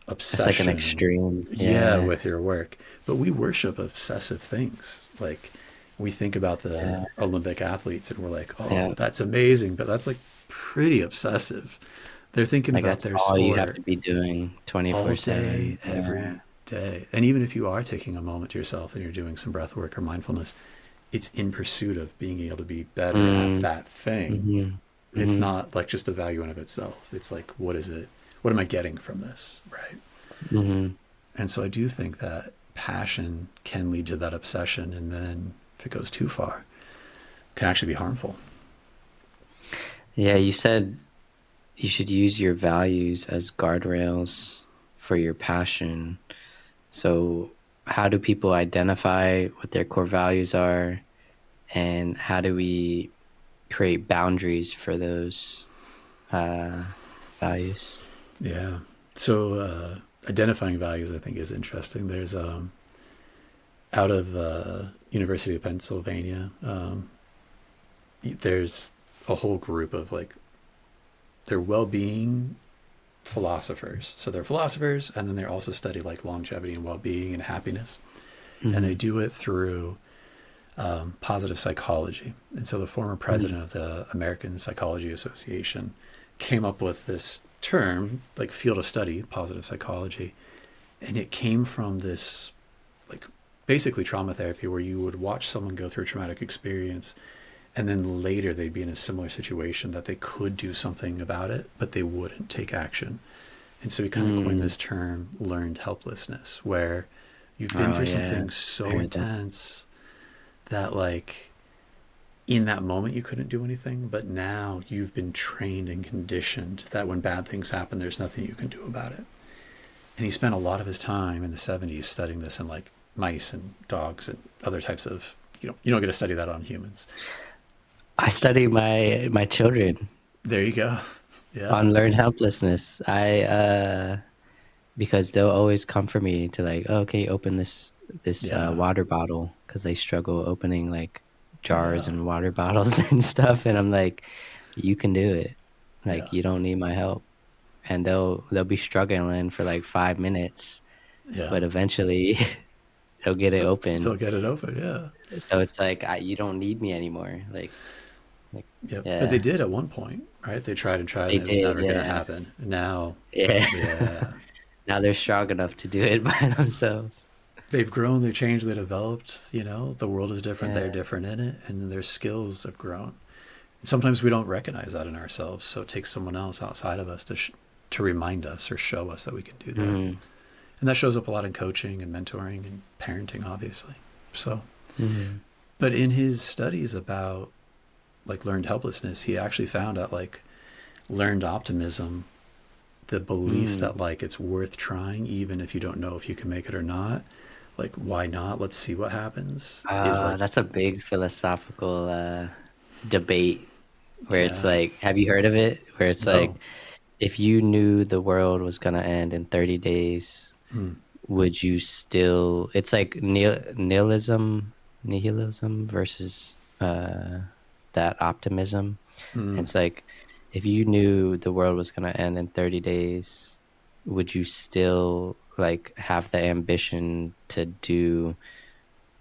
It's like an obsession, extreme. yeah, Yeah. with your work. But we worship obsessive things. Like we think about the Yeah. Olympic athletes and we're like, Yeah. oh, that's amazing. But that's like pretty obsessive. They're thinking Like about that's their all you have to sport be doing all day, 24/7. Yeah. every day. And even if you are taking a moment to yourself and you're doing some breath work or mindfulness, it's in pursuit of being able to be better at Mm. that thing. Mhm. It's Mhm. not like just a value in of itself. It's like, what is it? What am I getting from this? Right. Mhm. And so I do think that passion can lead to that obsession. And then if it goes too far, it can actually be harmful. Yeah, you said you should use your values as guardrails for your passion. So, how do people identify what their core values are, and how do we create boundaries for those uh, values? Yeah. So identifying values, I think, is interesting. There's out of University of Pennsylvania, there's a whole group of like they're well-being philosophers. So they're philosophers, and then they also study like longevity and well-being and happiness, and they Mhm. do it through positive psychology. And so the former Mhm. president of the American Psychology Association came up with this term, like field of study, positive psychology, and it came from this, like, basically trauma therapy, where you would watch someone go through a traumatic experience, and then later they'd be in a similar situation that they could do something about it, but they wouldn't take action. And so we kind of coined Mm. this term learned helplessness, where you've been Oh through yeah, something I so heard that. intense that, like, in that moment you couldn't do anything, but now you've been trained and conditioned that when bad things happen, there's nothing you can do about it. And he spent a lot of his time in the 70s studying this in, like, mice and dogs and other types of, you don't get to study that on humans. I study my children There you go. Yeah. on learned helplessness. I because they'll always come for me to like, oh, can you open this Yeah. water bottle? Because they struggle opening like jars Yeah. and water bottles and stuff, and I'm like, you can do it. Yeah. Like you don't need my help, and they'll be struggling for like 5 minutes, Yeah. but eventually they'll get it They'll open. get it open. Yeah. So it's like you don't need me anymore. Like Yep. But they yeah, did at one point, right? They tried and tried, they and it was did. never going to Yeah, happen. Now, yeah. yeah, Now they're strong enough to do it by themselves. they've grown, they've changed, they developed. The world is different, they're Yeah. different in it, and their skills have grown. And sometimes we don't recognize that in ourselves, so it takes someone else outside of us to remind us or show us that we can do that. Hmm. And that shows up a lot in coaching and mentoring and parenting, obviously. So, Hmm. but in his studies about, like, learned helplessness, he actually found out, like, learned optimism, the belief Mm. that, like, it's worth trying even if you don't know if you can make it or not, like, why not, let's see what happens, is like, That's a big philosophical debate where it's yeah, like, have you heard of it? Where it's no, like, if you knew the world was gonna end in 30 days, mm, would you still? It's like nihilism versus that optimism. mm, It's like, if you knew the world was gonna end in 30 days, would you still like have the ambition to do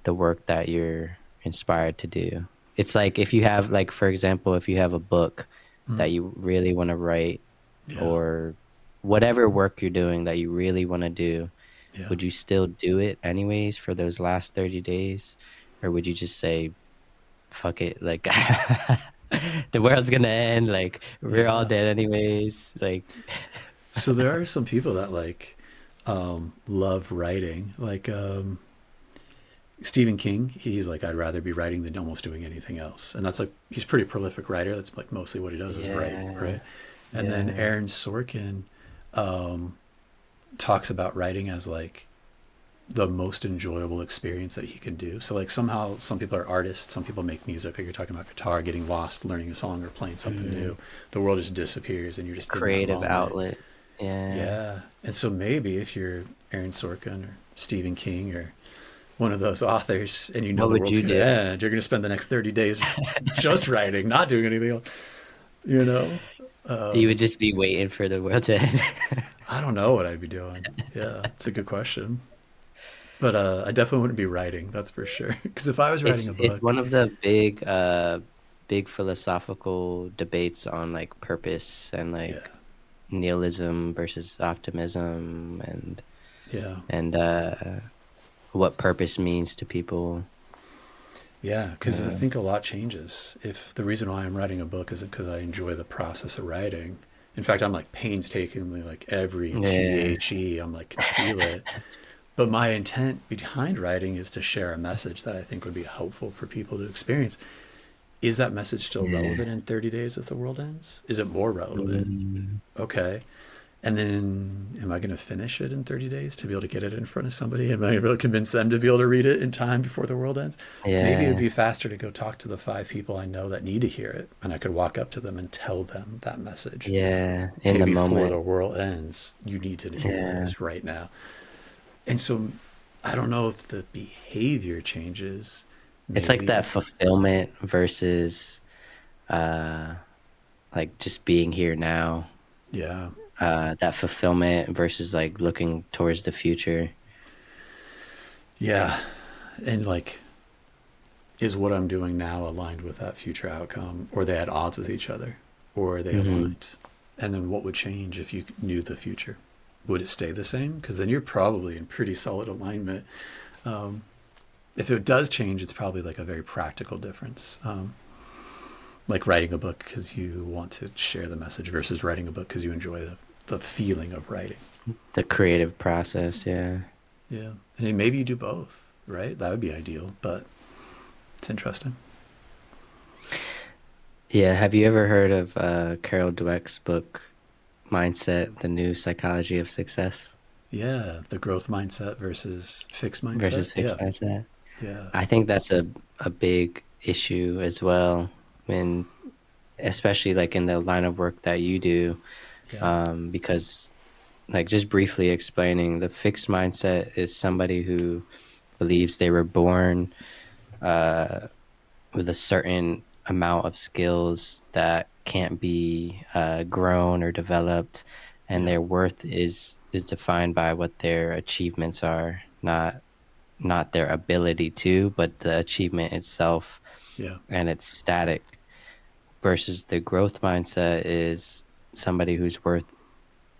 the work that you're inspired to do? It's like if you have, like, for example, if you have a book mm, that you really want to write, yeah, or whatever work you're doing that you really want to do, yeah, would you still do it anyways for those last 30 days? Or would you just say, fuck it, like the world's gonna end, like we're all yeah. dead anyways, like So there are some people that, like, love writing, like, Stephen King. He's like, I'd rather be writing than almost doing anything else, and that's, like, he's a pretty prolific writer. That's, like, mostly what he does is write, yeah, right? And then yeah. Aaron Sorkin talks about writing as, like, the most enjoyable experience that he can do. So, like, somehow some people are artists, some people make music, like you're talking about guitar, getting lost, learning a song or playing something Mhm. new. The world just disappears and you're just in that Creative moment. outlet. Yeah. Yeah. And so maybe if you're Aaron Sorkin or Stephen King or one of those authors, and What the would world's you going to do? end, you're going to spend the next 30 days just writing, not doing anything else, you know? You would just be waiting for the world to end. I don't know what I'd be doing. Yeah, it's a good question. But I definitely wouldn't be writing, that's for sure. Because if I was writing a It's one book, of the big philosophical debates on like purpose and yeah, like nihilism versus optimism, yeah, and what purpose means to people. yeah. Because I Uh, think a lot changes. If the reason why I'm writing a book isn't because I enjoy the process of writing, in fact, I'm, like, painstakingly, like, every yeah. I'm like, can feel it. But my intent behind writing is to share a message that I think would be helpful for people to experience. Is that message still Yeah. relevant in 30 days if the world ends? Is it more relevant? Mm, Okay. And then am I going to finish it in 30 days to be able to get it in front of somebody? Am I able to convince them to be able to read it in time before the world ends? Maybe it'd yeah. be faster to go talk to the 5 people I know that need to hear it. And I could walk up to them and tell them that message. Yeah. In Hey, the before the moment. world ends, you need to hear Yeah. this right now. And so I don't know if the behavior changes. It's like that Maybe, fulfillment versus uh like just being here now. yeah. That fulfillment versus like looking towards the future. Yeah. And, like, is what I'm doing now aligned with that future outcome? Or are they at odds with each other? Or are they Hmm. aligned? And then what would change if you knew the future? Would it stay the same? Because then you're probably in pretty solid alignment. Um, if it does change, it's probably like a very practical difference. Like writing a book because you want to share the message versus writing a book because you enjoy the feeling of writing. The creative process, yeah. Yeah. And then maybe you do both, right? That would be ideal, but it's interesting. Yeah, have you ever heard of Carol Dweck's book, Mindset, The New Psychology of Success Yeah. The growth mindset versus fixed mindset. versus Yeah. fixed mindset? Yeah. I think that's a big issue as well, and especially like in the line of work that you do, Yeah. because like just briefly explaining, the fixed mindset is somebody who believes they were born with a certain amount of skills that can't be grown or developed, and Yeah. their worth is defined by what their achievements are, not their ability to, but the achievement itself, Yeah. and it's static. Versus the growth mindset is somebody whose worth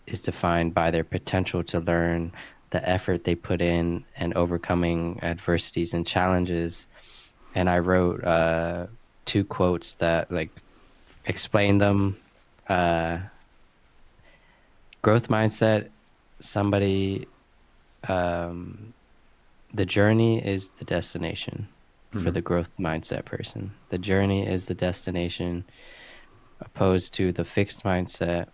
is defined by their potential to learn, the effort they put in, and overcoming adversities and challenges. And I wrote two quotes that like explain them. Uh, Growth mindset, somebody, um, the journey is the destination for Mm-hmm. the growth mindset person. The journey is the destination, opposed to the fixed mindset,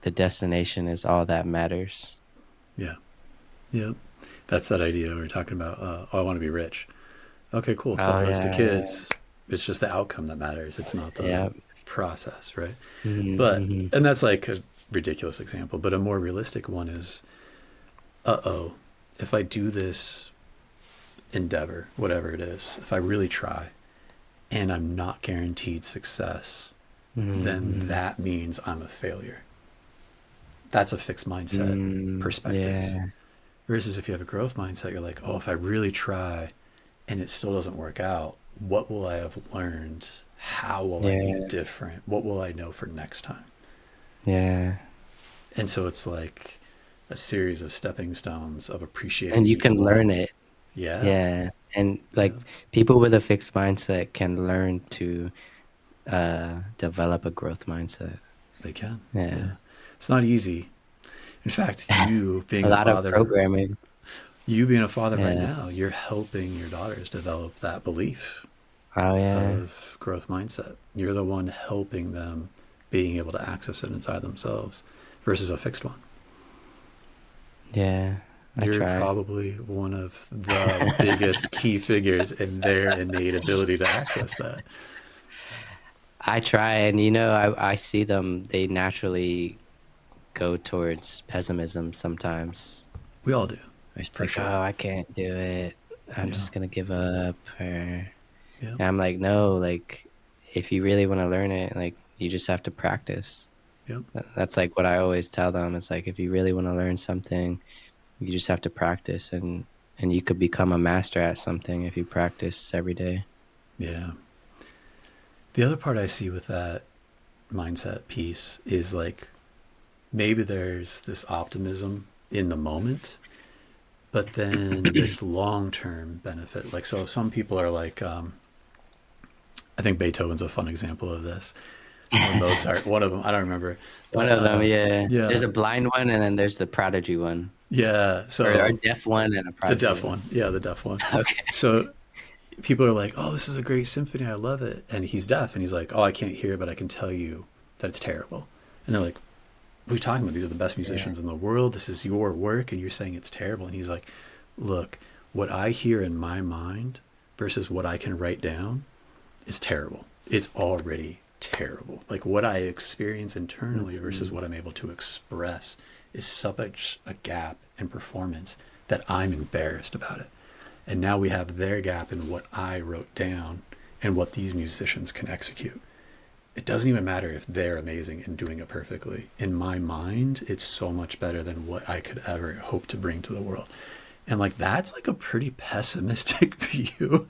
the destination is all that matters. Yeah. Yeah. That's that idea we were talking about. Oh, I want to be rich. Okay, cool. Sell Oh drugs to yeah, kids. It's just the outcome that matters. It's not the yeah. process, right? Mm-hmm, But, mm-hmm. and that's like a ridiculous example, but a more realistic one is, oh, if I do this endeavor, whatever it is, if I really try and I'm not guaranteed success, then Mm-hmm. that means I'm a failure. That's a fixed mindset perspective. Yeah, Versus if you have a growth mindset, you're like, oh, if I really try and it still doesn't work out, what will I have learned? How will I be yeah, different? What will I know for next time? yeah. And so it's like a series of stepping stones of appreciating And you each can learn one. it. Yeah, Yeah. And yeah, like people with a fixed mindset can learn to develop a growth mindset. they can. Yeah. Yeah. It's not easy. In fact, you A being a lot of father, programming. you being a father right Yeah. now, you're helping your daughters develop that belief Oh yeah. of growth mindset. You're the one helping them being able to access it inside themselves versus a fixed one. Yeah. I You're try. probably one of the biggest key figures in their innate ability to access that. I try, and you know, I see them, they naturally go towards pessimism sometimes. We all do, It's for like, sure. oh, I can't do it. I'm Yeah, just gonna give up. Or, and yeah, I'm like, no, like, if you really want to learn it, like, you just have to practice. yeah, That's like what I always tell them. It's like, if you really want to learn something, you just have to practice, and you could become a master at something if you practice every day. yeah. The other part I see with that mindset piece is like maybe there's this optimism in the moment, but then this long term benefit. Like, so some people are like, I think Beethoven's a fun example of this, or Mozart, one of them, I don't remember. One But of them, yeah. yeah, There's a blind one, and then there's the prodigy one, yeah. or So deaf one and a the prodigy deaf one. one, yeah, the deaf one. Okay. So people are like, oh, this is a great symphony. I love it. And he's deaf. And he's like, oh, I can't hear, but I can tell you that it's terrible. And they're like, what are you talking about? These are the best Yeah. musicians in the world. This is your work. And you're saying it's terrible. And he's like, look, what I hear in my mind versus what I can write down is terrible. It's already terrible. Like what I experience internally versus Mhm. what I'm able to express is such a gap in performance that I'm embarrassed about it. And now we have their gap in what I wrote down and what these musicians can execute. It doesn't even matter if they're amazing and doing it perfectly. In my mind, it's so much better than what I could ever hope to bring to the world. And like that's like a pretty pessimistic view.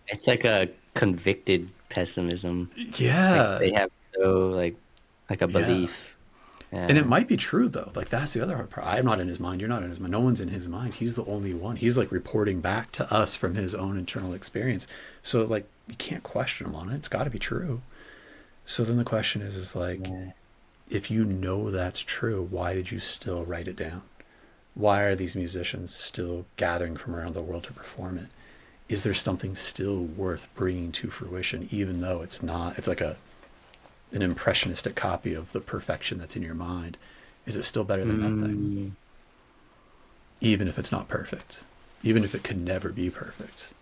It's like a convicted pessimism. Like Yeah. they have so like a Yeah. belief. And it Yeah. might be true though. Like that's the other hard part. I'm not in his mind. You're not in his mind. No one's in his mind. He's the only one. He's like reporting back to us from his own internal experience. So like you can't question him on it. It's got to be true. So then the question is like, Yeah. if you know that's true, why did you still write it down? Why are these musicians still gathering from around the world to perform it? Is there something still worth bringing to fruition, even though it's not? It's like an impressionistic copy of the perfection that's in your mind. Is it still better than nothing? Mm, Even if it's not perfect, even if it could never be perfect.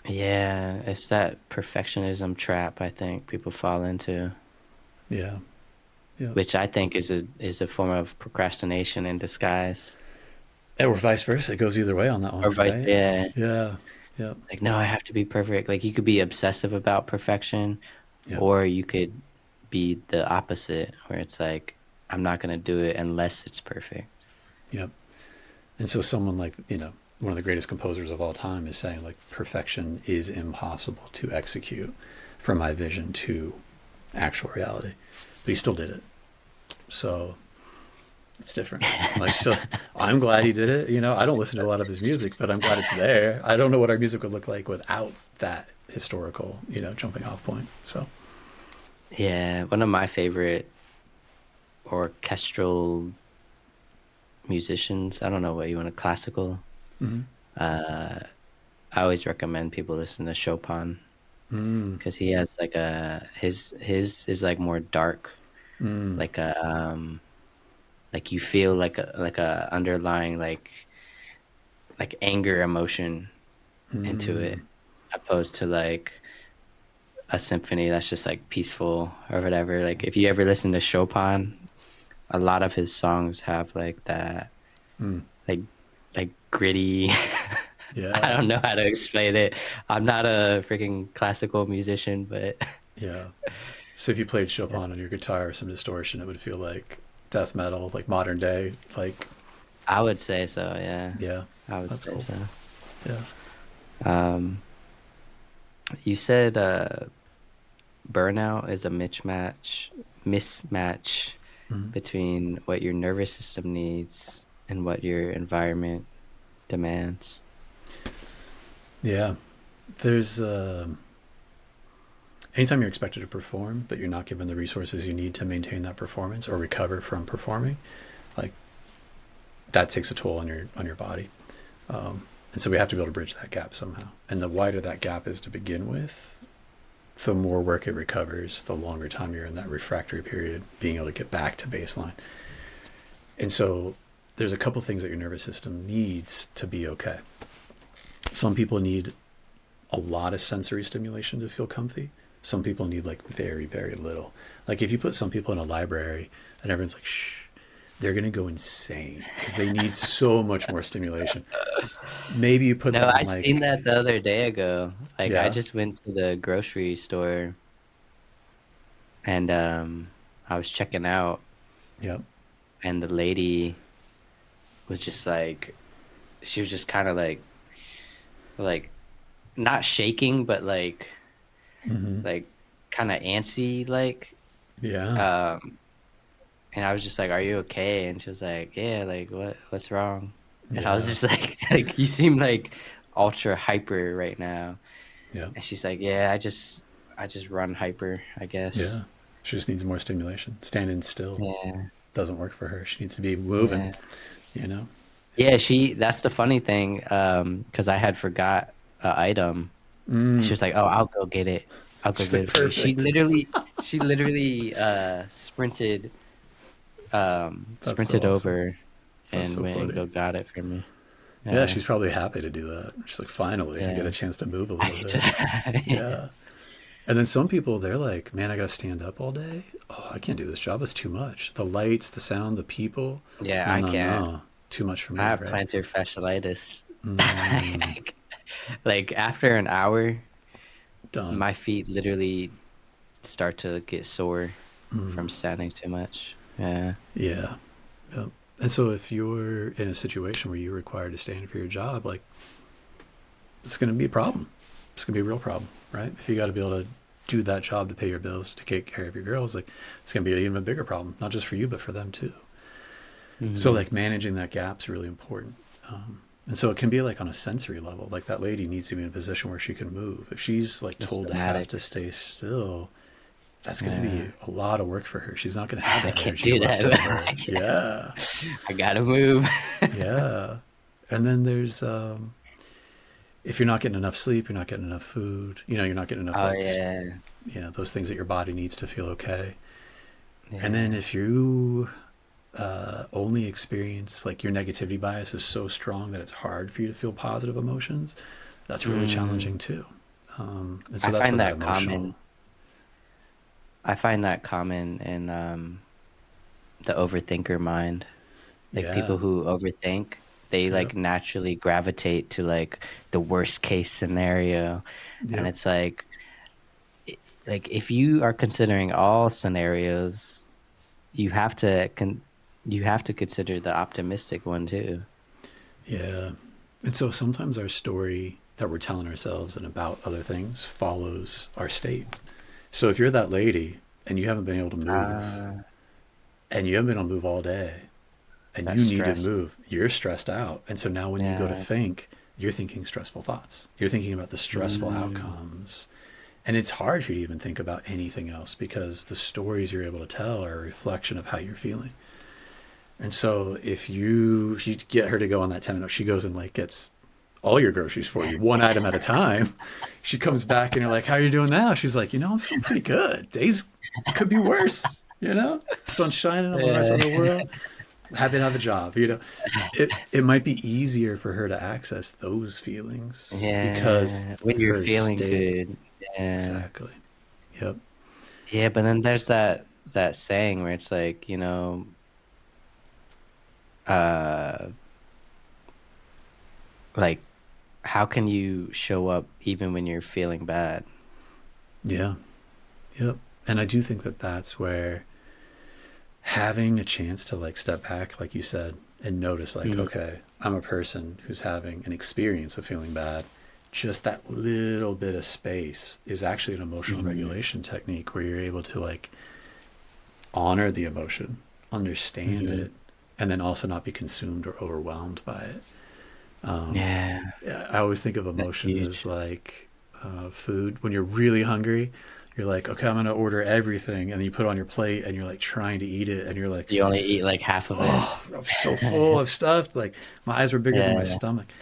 yeah, it's that perfectionism trap I think people fall into, Yeah. Yeah. which I think is a form of procrastination in disguise. Or vice versa. It goes either way on that Or one, vice, right? yeah. Yeah. Yeah. Like, no, I have to be perfect. Like you could be obsessive about perfection, Yeah. or you could be the opposite, where it's like, I'm not gonna do it unless it's perfect. Yeah. And so someone like, one of the greatest composers of all time is saying like perfection is impossible to execute from my vision to actual reality. But he still did it. So it's different. Like, so I'm glad he did it. I don't listen to a lot of his music, but I'm glad it's there. I don't know what our music would look like without that historical, jumping off point. So, Yeah, one of my favorite orchestral musicians, I don't know what you want to classical. mm-hmm. Uh, I always recommend people listen to Chopin because he has like his is like more dark, like a like you feel like a underlying like anger emotion into it, opposed to like a symphony that's just like peaceful or whatever. Like if you ever listen to Chopin, a lot of his songs have like that, like like gritty. I Yeah. don't know how to explain it. I'm not a freaking classical musician, but Yeah. So if you played yeah, Chopin on your guitar, some distortion, it would feel like death metal, like modern day, like, I would say so. Yeah, yeah, I would that's say cool. so. Yeah. Um, you said burnout is a mismatch Mm-hmm. between what your nervous system needs and what your environment demands. Yeah. There's, anytime you're expected to perform, but you're not given the resources you need to maintain that performance or recover from performing, like that takes a toll on your body. And so we have to be able to bridge that gap somehow. And the wider that gap is to begin with, the more work it recovers, the longer time you're in that refractory period, being able to get back to baseline. And so there's a couple things that your nervous system needs to be okay. Some people need a lot of sensory stimulation to feel comfy. Some people need like very, very little. Like if you put some people in a library and everyone's like, shh, they're going to go insane because they need so much more stimulation. Maybe you put No, them I in seen like, that the other day ago. Like I yeah, just went to the grocery store and I was checking out yeah, and the lady was just like she was just kind of like not shaking but mm-hmm. like kind of antsy Yeah, um and I was just like, "Are you okay?" And she was like, "Yeah, like what's wrong?" And I was yeah, just like like you seem like ultra hyper right now. yeah, And she's like, "Yeah, I just run hyper, I yeah. guess." She just needs more stimulation. Standing still Yeah. doesn't work for her. She needs to be moving, Yeah. you know? Yeah, that's the funny thing, because I had forgot a item. And she Mm. was like, "Oh, I'll go get it. I'll go She's get like, it for you." perfect. She literally That's so sprinted awesome. over That's and so went and funny. go got it for me. Yeah, Yeah. she's probably happy to do that. She's like, finally, I get Yeah. a chance to move a I little get bit. to Yeah. And then some people, they're like, man, I got to stand up all day. Oh, I can't do this job. It's too much. The lights, the sound, the people. Yeah, No, I no, can't. no. Too much for I me, have right? plantar fasciitis. Mm, Like after an hour, done. my feet literally start to get sore Mm, from standing too much. Yeah. yeah. Yep. And so if you're in a situation where you're required to stand for your job, like it's going to be a problem. It's going to be a real problem, right? If you got to be able to do that job to pay your bills, to take care of your girls, like it's going to be an even bigger problem, not just for you, but for them too. So Mm-hmm. like managing that gap is really important. And so it can be like on a sensory level, like that lady needs to be in a position where she can move. If she's like The told to have to somatics. stay still, that's going to Yeah. be a lot of work for her. She's not going to have I that can't energy do left over. that. Yeah. I gotta move. Yeah. And then there's, if you're not getting enough sleep, you're not getting enough food, you're not getting enough Oh like, yeah. those things that your body needs to feel okay. And then Yeah. if you only experience like your negativity bias is so strong that it's hard for you to feel positive emotions, that's really challenging Mm. too. And so I that's where find that that emotional, common. I find that common in the overthinker mind. Like yeah, people who overthink, they yep, like naturally gravitate to like the worst case scenario. And yep, it's like if you are considering all scenarios, you have to you have to consider the optimistic one too. yeah. And so sometimes our story that we're telling ourselves and about other things follows our state. So if you're that lady and you haven't been able to move, Uh, and you haven't been able to move all day, and that you need to stress. move, you're stressed out. And so now when you go to Yeah. think, you're thinking stressful thoughts. You're thinking about the stressful Mm. outcomes. And it's hard for you to even think about anything else because the stories you're able to tell are a reflection of how you're feeling. And so if you get her to go on that 10 minute, she goes and like gets all your groceries for you, one item at a time. She comes back and you're like, how are you doing now? She's like, I'm feeling pretty good. Days could be worse, Sun's shining on the right side Yeah. of the world. Happy to have a job, it might be easier for her to access those feelings because Yeah. When you're her feeling state. good. Yeah. Exactly. Yep. Yeah, but then there's that saying where it's like, uh like how can you show up even when you're feeling bad? Yeah. Yep. And I do think that that's where having a chance to like step back, like you said, and notice, like, Mm, okay, I'm a person who's having an experience of feeling bad. Just that little bit of space is actually an emotional mm, regulation technique where you're able to like honor the emotion, understand mm. it, and then also not be consumed or overwhelmed by it. Yeah, Yeah, I always think of that's emotions as huge. like food. When you're really hungry, you're like, okay, I'm gonna order everything, and then you put it on your plate, and you're like trying to eat it, and you're like, You only eat like half of it. oh, I'm so full of stuff. Like my eyes were bigger than my Yeah. stomach.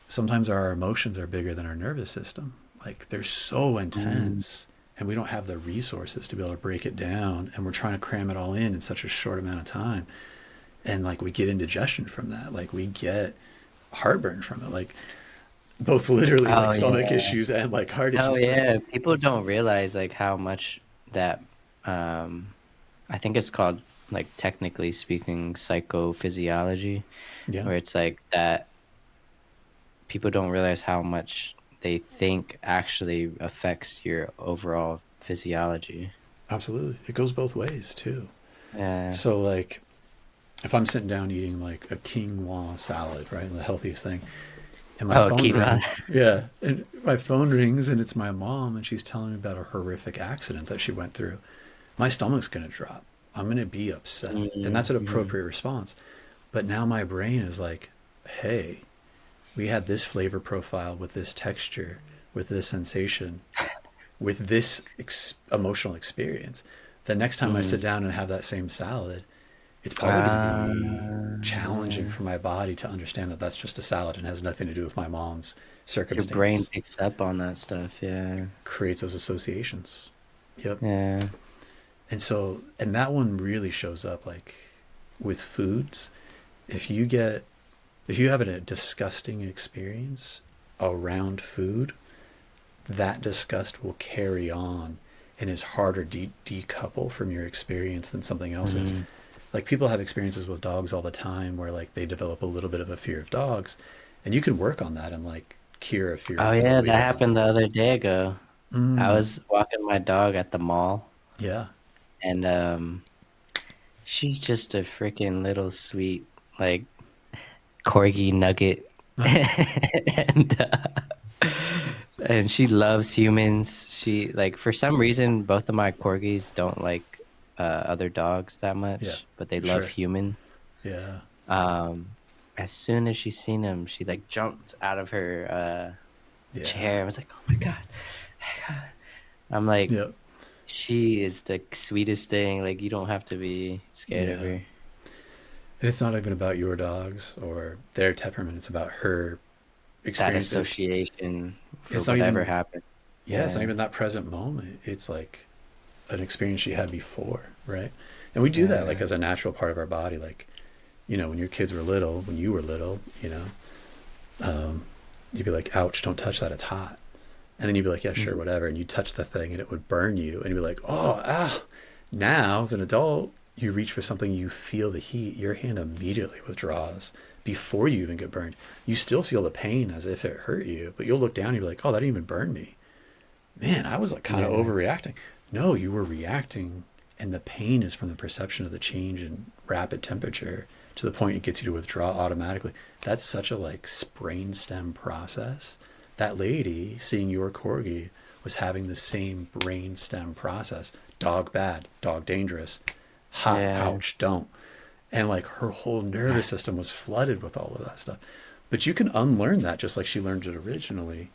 Sometimes our emotions are bigger than our nervous system. Like they're so Mm, intense, and we don't have the resources to be able to break it down, and we're trying to cram it all in such a short amount of time. And like we get indigestion from that. Like we get heartburn from it. Like both literally like oh stomach yeah. issues and like heart No, issues. But yeah. People don't realize like how much that I think it's called like technically speaking psychophysiology, yeah, where it's like that people don't realize how much they think actually affects your overall physiology. absolutely. It goes both ways too. Yeah. So like if I'm sitting down eating like a quinoa salad, right, the healthiest thing, and my Oh, phone quinoa. rings, yeah, and my phone rings and it's my mom and she's telling me about a horrific accident that she went through, my stomach's going to drop. I'm going to be upset. And that's an Mm-hmm. appropriate response. But now my brain is like, hey, we had this flavor profile with this texture, with this sensation, with this emotional experience. The next time I sit Mm. down and have that same salad, it's probably going to be challenging Yeah. for my body to understand that that's just a salad and has nothing to do with my mom's Your brain circumstance. picks up on that stuff. Yeah. Creates those associations. Yep. Yeah. And so, and that one really shows up like with foods. If you get, if you have a disgusting experience around food, that disgust will carry on and is harder to decouple from your experience than something else is. Mm. Like people have experiences with dogs all the time where like they develop a little bit of a fear of dogs, and you can work on that and like cure a fear Oh of yeah, that phobia. happened the other day ago. I Mm, was walking my dog at the mall, yeah. and she's just a freaking little sweet like corgi nugget. And And she loves humans. She like for some reason both of my corgis don't like other dogs that Yeah, much, but they love sure. humans. Yeah, Um, as soon as she seen him, she like jumped out of her yeah, chair. I was like, "Oh my God." I'm like, yeah, she is the sweetest thing. Like you don't have to be scared of yeah. her. And it's not even about your dogs or their temperament. It's about her That experience. And association for it's not whatever even, happened. yeah, it's not Yeah. even that present moment. It's like an experience she had before, right? And we do that like Yeah. as a natural part of our body. Like, when your kids were little, when you were little, you'd be like, ouch, don't touch that, it's hot. And then you'd be like, yeah, sure, Mhm. whatever. And you touch the thing and it would burn you. And you'd be like, oh, ah. Now, as an adult, you reach for something, you feel the heat, your hand immediately withdraws before you even get burned. You still feel the pain as if it hurt you, but you'll look down and you're like, oh, that didn't even burn me. Man, I was like kind of Yeah. overreacting. No, you were reacting, and the pain is from the perception of the change in rapid temperature to the point it gets you to withdraw automatically. That's such a like brainstem process. That lady seeing your corgi was having the same brainstem process. Dog bad, dog dangerous, hot, Yeah. ouch, don't. And like her whole nervous system was flooded with all of that stuff. But you can unlearn that just like she learned it originally.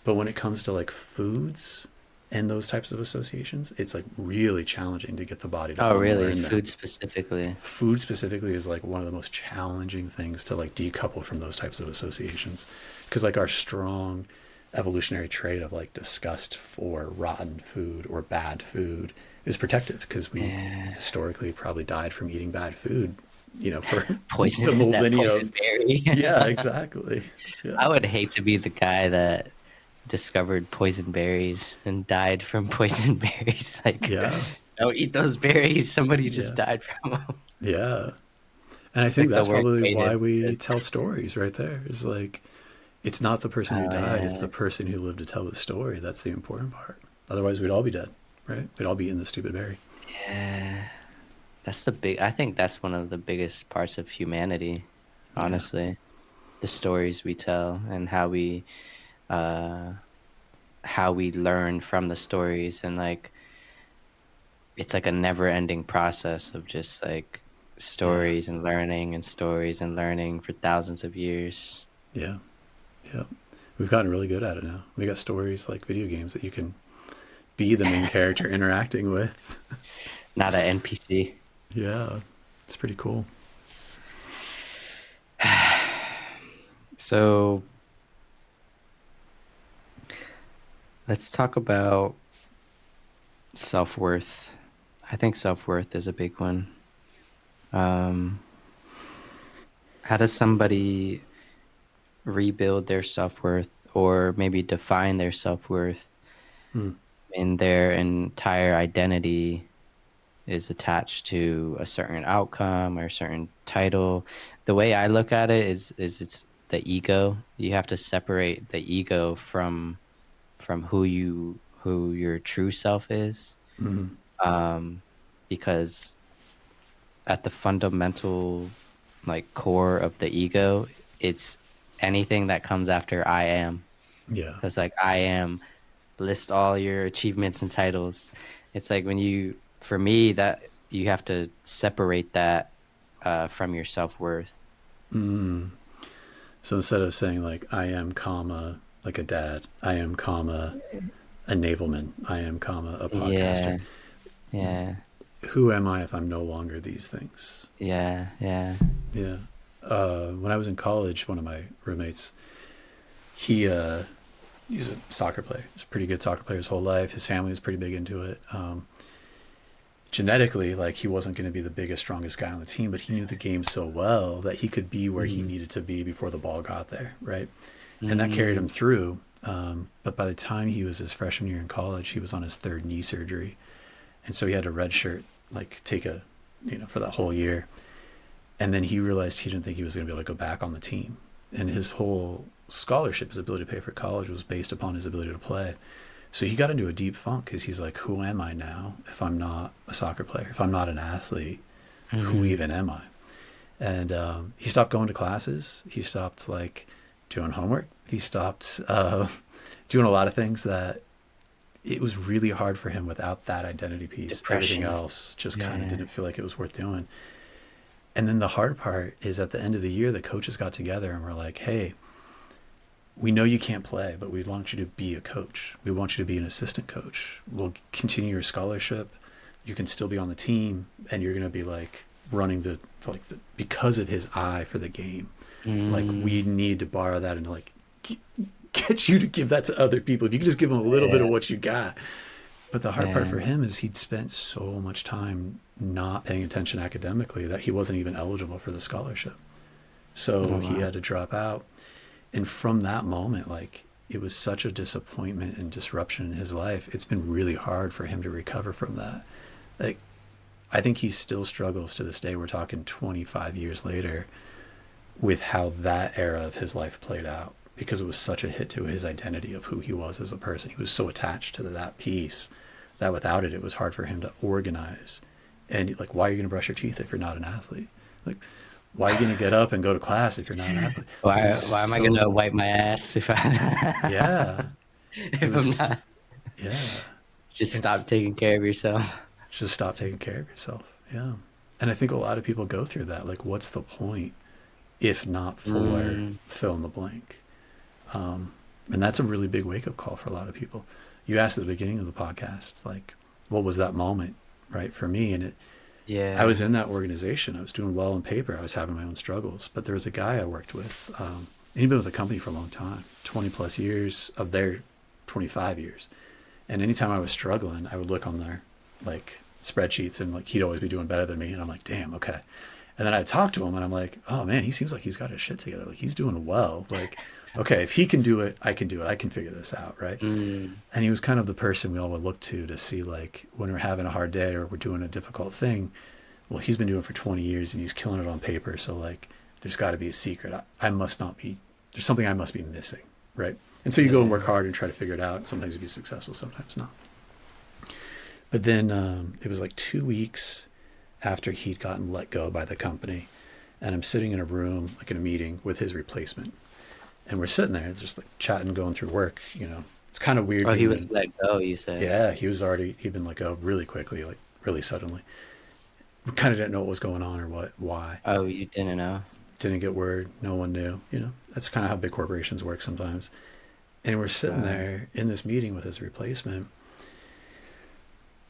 But when it comes to like foods and those types of associations, it's like really challenging to get the body to Oh, really? unlearn them. Food specifically. Food specifically is like one of the most challenging things to like decouple from those types of associations. Because like our strong evolutionary trait of like disgust for rotten food or bad food is protective because we Yeah. historically probably died from eating bad food, for the Poison, that millennia poison of, berry. yeah, exactly. Yeah. I would hate to be the guy that discovered poison berries and died from poison berries. Like, Yeah. don't eat those berries. Somebody just Yeah. died from them. Yeah. And I It's think like the that's worst probably way to. why we tell stories right there. Is like it's not the person who Oh died, it's yeah, the person who lived to tell the story. That's the important part. Otherwise we'd all be dead, right? We'd all be in the stupid berry. yeah. That's the big. I think that's one of the biggest parts of humanity. Yeah. Honestly, the stories we tell and uh, how we learn from the stories, and like it's like a never-ending process of just like Yeah. stories and learning and stories and learning for thousands of years. Yeah. Yeah. We've gotten really good at it now. We got stories like video games that you can be the main character interacting with. Not an NPC. Yeah. It's pretty cool. So let's talk about self-worth. I think self-worth is a big one. Um, how does somebody rebuild their self-worth or maybe define their self-worth Hmm. in their entire identity is attached to a certain outcome or a certain title? The way I look at it is it's the ego. You have to separate the ego from who your true self is. Mm-hmm. Um, because at the fundamental like core of the ego, it's anything that comes after I am. Yeah. It's like I am, list all your achievements and titles. It's like when for me, that you have to separate that from your self-worth. Mm. So instead of saying like I am comma like a dad, I am comma a navalman, I am comma a podcaster. Yeah, yeah, Who am I if I'm no longer these things? yeah, yeah. Yeah. When I was in college, one of my roommates, he was a soccer player. He was a pretty good soccer player his whole life. His family was pretty big into it. Genetically, like he wasn't going to be the biggest, strongest guy on the team, but he knew the game so well that he could be where he Mm, needed to be before the ball got there, right? And that carried mm, him through. But by the time he was his freshman year in college, he was on his third knee surgery, and so he had to redshirt, like take a, for that whole year. And then he realized he didn't think he was going to be able to go back on the team. And his whole scholarship, his ability to pay for college, was based upon his ability to play. So he got into a deep funk because he's like, who am I now if I'm not a soccer player? If I'm not an athlete, who mm, even am I? And he stopped going to classes. He stopped like doing homework. He stopped doing a lot of things that it was really hard for him without that identity piece. Everything Depression. else just kind of Yeah. didn't feel like it was worth doing. And then the hard part is at the end of the year, the coaches got together and were like, hey, we know you can't play, but we want you to be a coach. We want you to be an assistant coach. We'll continue your scholarship. You can still be on the team, and you're going to be like running because of his eye for the game. Like, we need to borrow that and like get you to give that to other people. If you could just give them a little bit of what you got. But the hard part for him is he'd spent so much time not paying attention academically that he wasn't even eligible for the scholarship. So he had to drop out. And from that moment, like, it was such a disappointment and disruption in his life. It's been really hard for him to recover from that. Like, I think he still struggles to this day. We're talking 25 years later with how that era of his life played out, because it was such a hit to his identity of who he was as a person. He was so attached to that piece that without it, it was hard for him to organize. And like, why are you going to brush your teeth if you're not an athlete? Like, why are you going to get up and go to class if you're not an athlete? Why am I going to wipe my ass if Yeah. if It was, I'm not? yeah. Just It's stop taking care of yourself. just stop taking care of yourself. Yeah. And I think a lot of people go through that. Like, what's the point if not for fill in the blank? And that's a really big wake up call for a lot of people. You asked at the beginning of the podcast, like, what was that moment, right? For me, and I was in that organization. I was doing well on paper. I was having my own struggles, but there was a guy I worked with, and he'd been with the company for a long time, 20 plus years of their 25 years. And anytime I was struggling, I would look on their like spreadsheets and like, he'd always be doing better than me. And I'm like, damn, okay. And then I'd talk to him and I'm like, oh man, he seems like he's got his shit together. Like, he's doing well. Like, okay, if he can do it, I can do it. I can figure this out, right? And he was kind of the person we all would look to see, like, when we're having a hard day or we're doing a difficult thing, well, he's been doing it for 20 years and he's killing it on paper. So like, there's got to be a secret. I must not be, there's something I must be missing, right? And so you go and work hard and try to figure it out. Sometimes you be successful, sometimes not. But then it was like 2 weeks after he'd gotten let go by the company, and I'm sitting in a room, like in a meeting with his replacement. And we're sitting there just like chatting, going through work, you know. It's kind of weird. Oh, he was let go, you said? Yeah, he'd been let go really quickly, like really suddenly. We kind of didn't know what was going on or why. Oh, you didn't know? Didn't get word. No one knew, you know. That's kind of how big corporations work sometimes. And we're sitting there in this meeting with his replacement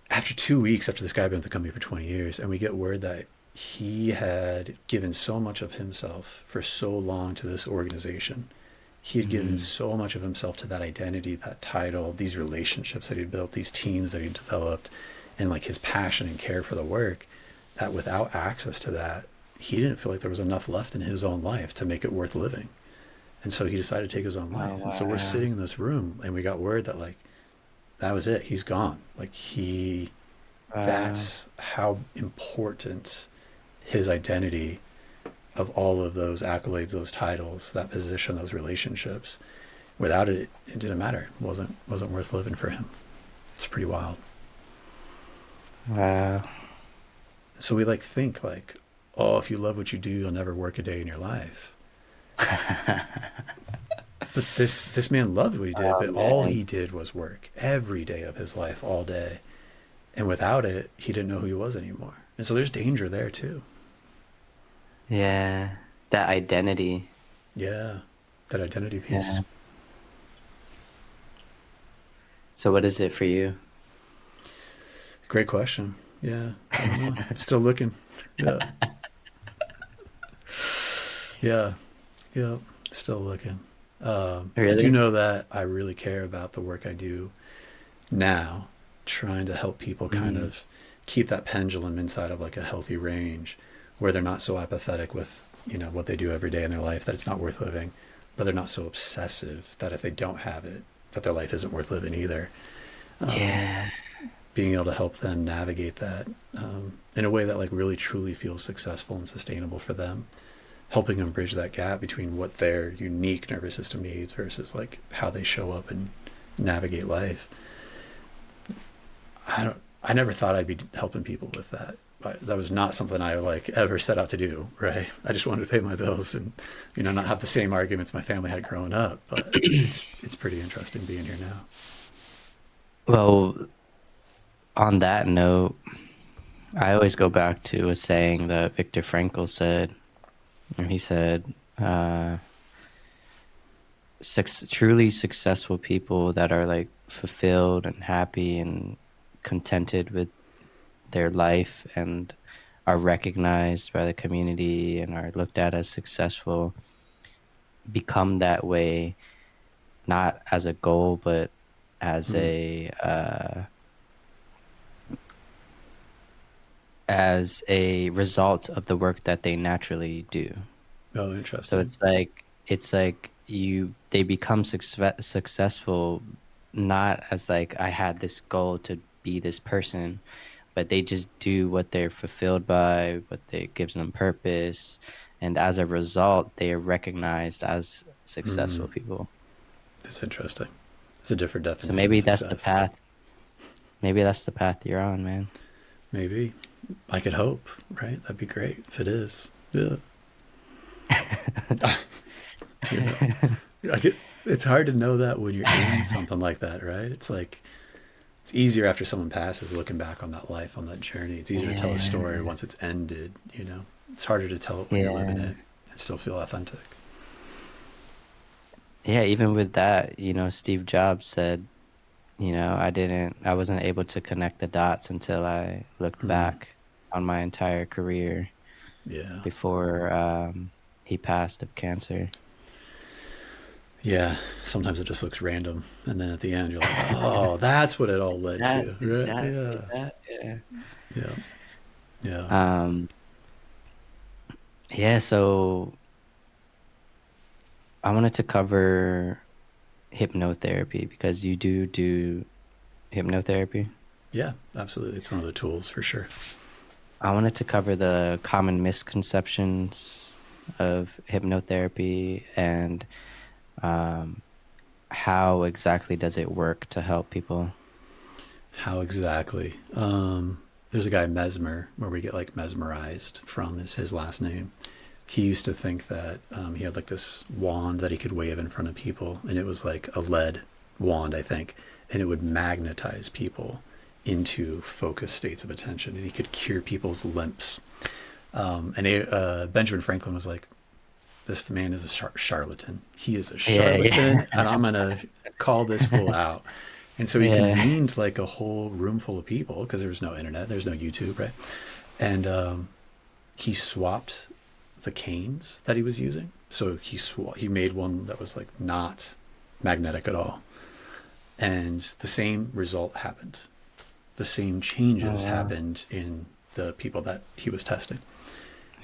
after 2 weeks after this guy had been with the company for 20 years, and we get word that he had given so much of himself for so long to this organization. He had given so much of himself to that identity, that title, these relationships that he'd built, these teams that he'd developed, and like his passion and care for the work, that without access to that, he didn't feel like there was enough left in his own life to make it worth living. And so he decided to take his own life. Wow. And so we're sitting in this room and we got word that like, that was it. He's gone. Like that's how important his identity of all of those accolades, those titles, that position, those relationships. Without it, it didn't matter. It wasn't worth living for him. It's pretty wild. Wow. So we like think like, oh, if you love what you do, you'll never work a day in your life. But this man loved what he did, but all he did was work every day of his life, all day. And without it, he didn't know who he was anymore. And so there's danger there too. Yeah, that identity. Yeah, that identity piece. Yeah. So what is it for you? Great question. Yeah, I don't know. I'm still looking. Yeah. Yeah, still looking. Really? I do know that I really care about the work I do now, trying to help people kind of keep that pendulum inside of like a healthy range where they're not so apathetic with, you know, what they do every day in their life that it's not worth living, but they're not so obsessive that if they don't have it, that their life isn't worth living either. Yeah. Being able to help them navigate that in a way that like really truly feels successful and sustainable for them, helping them bridge that gap between what their unique nervous system needs versus like how they show up and navigate life. I never thought I'd be helping people with that, that was not something I like ever set out to do, right? I just wanted to pay my bills and, not have the same arguments my family had growing up. But it's pretty interesting being here now. Well, on that note, I always go back to a saying that Viktor Frankl said. And he said, truly successful people that are like fulfilled and happy and contented with their life and are recognized by the community and are looked at as successful become that way, not as a goal, but as a result of the work that they naturally do. Oh, interesting. So it's like they become successful not as like I had this goal to be this person, but they just do what they're fulfilled by, what gives them purpose, and as a result, they are recognized as successful people. That's interesting. It's a different definition. So maybe of that's the success. path. Maybe that's the path you're on, man. Maybe. I could hope, right? That'd be great if it is. Yeah. It's hard to know that when you're in something like that, right? It's like, it's easier after someone passes, looking back on that life, on that journey. It's easier to tell a story once it's ended, It's harder to tell it when you're living it and still feel authentic. Yeah, even with that, Steve Jobs said, I wasn't able to connect the dots until I looked back on my entire career. Yeah. Before he passed of cancer. Yeah, sometimes it just looks random, and then at the end you're like, "Oh, that's what it all led to." Right? Yeah. Yeah. So I wanted to cover hypnotherapy because you do hypnotherapy. Yeah, absolutely. It's one of the tools for sure. I wanted to cover the common misconceptions of hypnotherapy and how exactly does it work to help people? How exactly? There's a guy, Mesmer, where we get like mesmerized from is his last name. He used to think that he had like this wand that he could wave in front of people, and it was like a lead wand, I think, and it would magnetize people into focused states of attention, and he could cure people's limps. Benjamin Franklin was like, this man is a charlatan. He is a charlatan, and I'm going to call this fool out. And so he convened like a whole room full of people because there was no internet, there's no YouTube, right? And he swapped the canes that he was using. So he made one that was like not magnetic at all. And the same result happened. The same changes happened in the people that he was testing.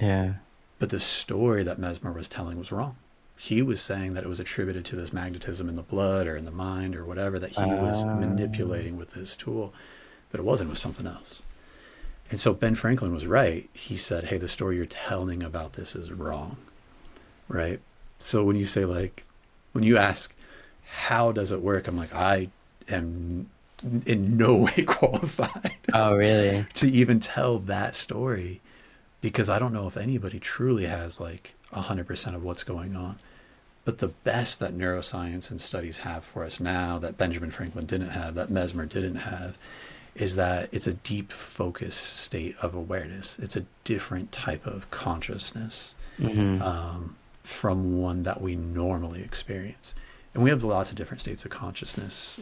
Yeah. But the story that Mesmer was telling was wrong. He was saying that it was attributed to this magnetism in the blood or in the mind or whatever that he was manipulating with this tool. But it wasn't. It was something else. And so Ben Franklin was right. He said, hey, the story you're telling about this is wrong. Right? So when you say like, when you ask, how does it work? I'm like, I am in no way qualified. Oh, really? To even tell that story, because I don't know if anybody truly has like 100% of what's going on. But the best that neuroscience and studies have for us now that Benjamin Franklin didn't have, that Mesmer didn't have, is that it's a deep focus state of awareness. It's a different type of consciousness from one that we normally experience. And we have lots of different states of consciousness.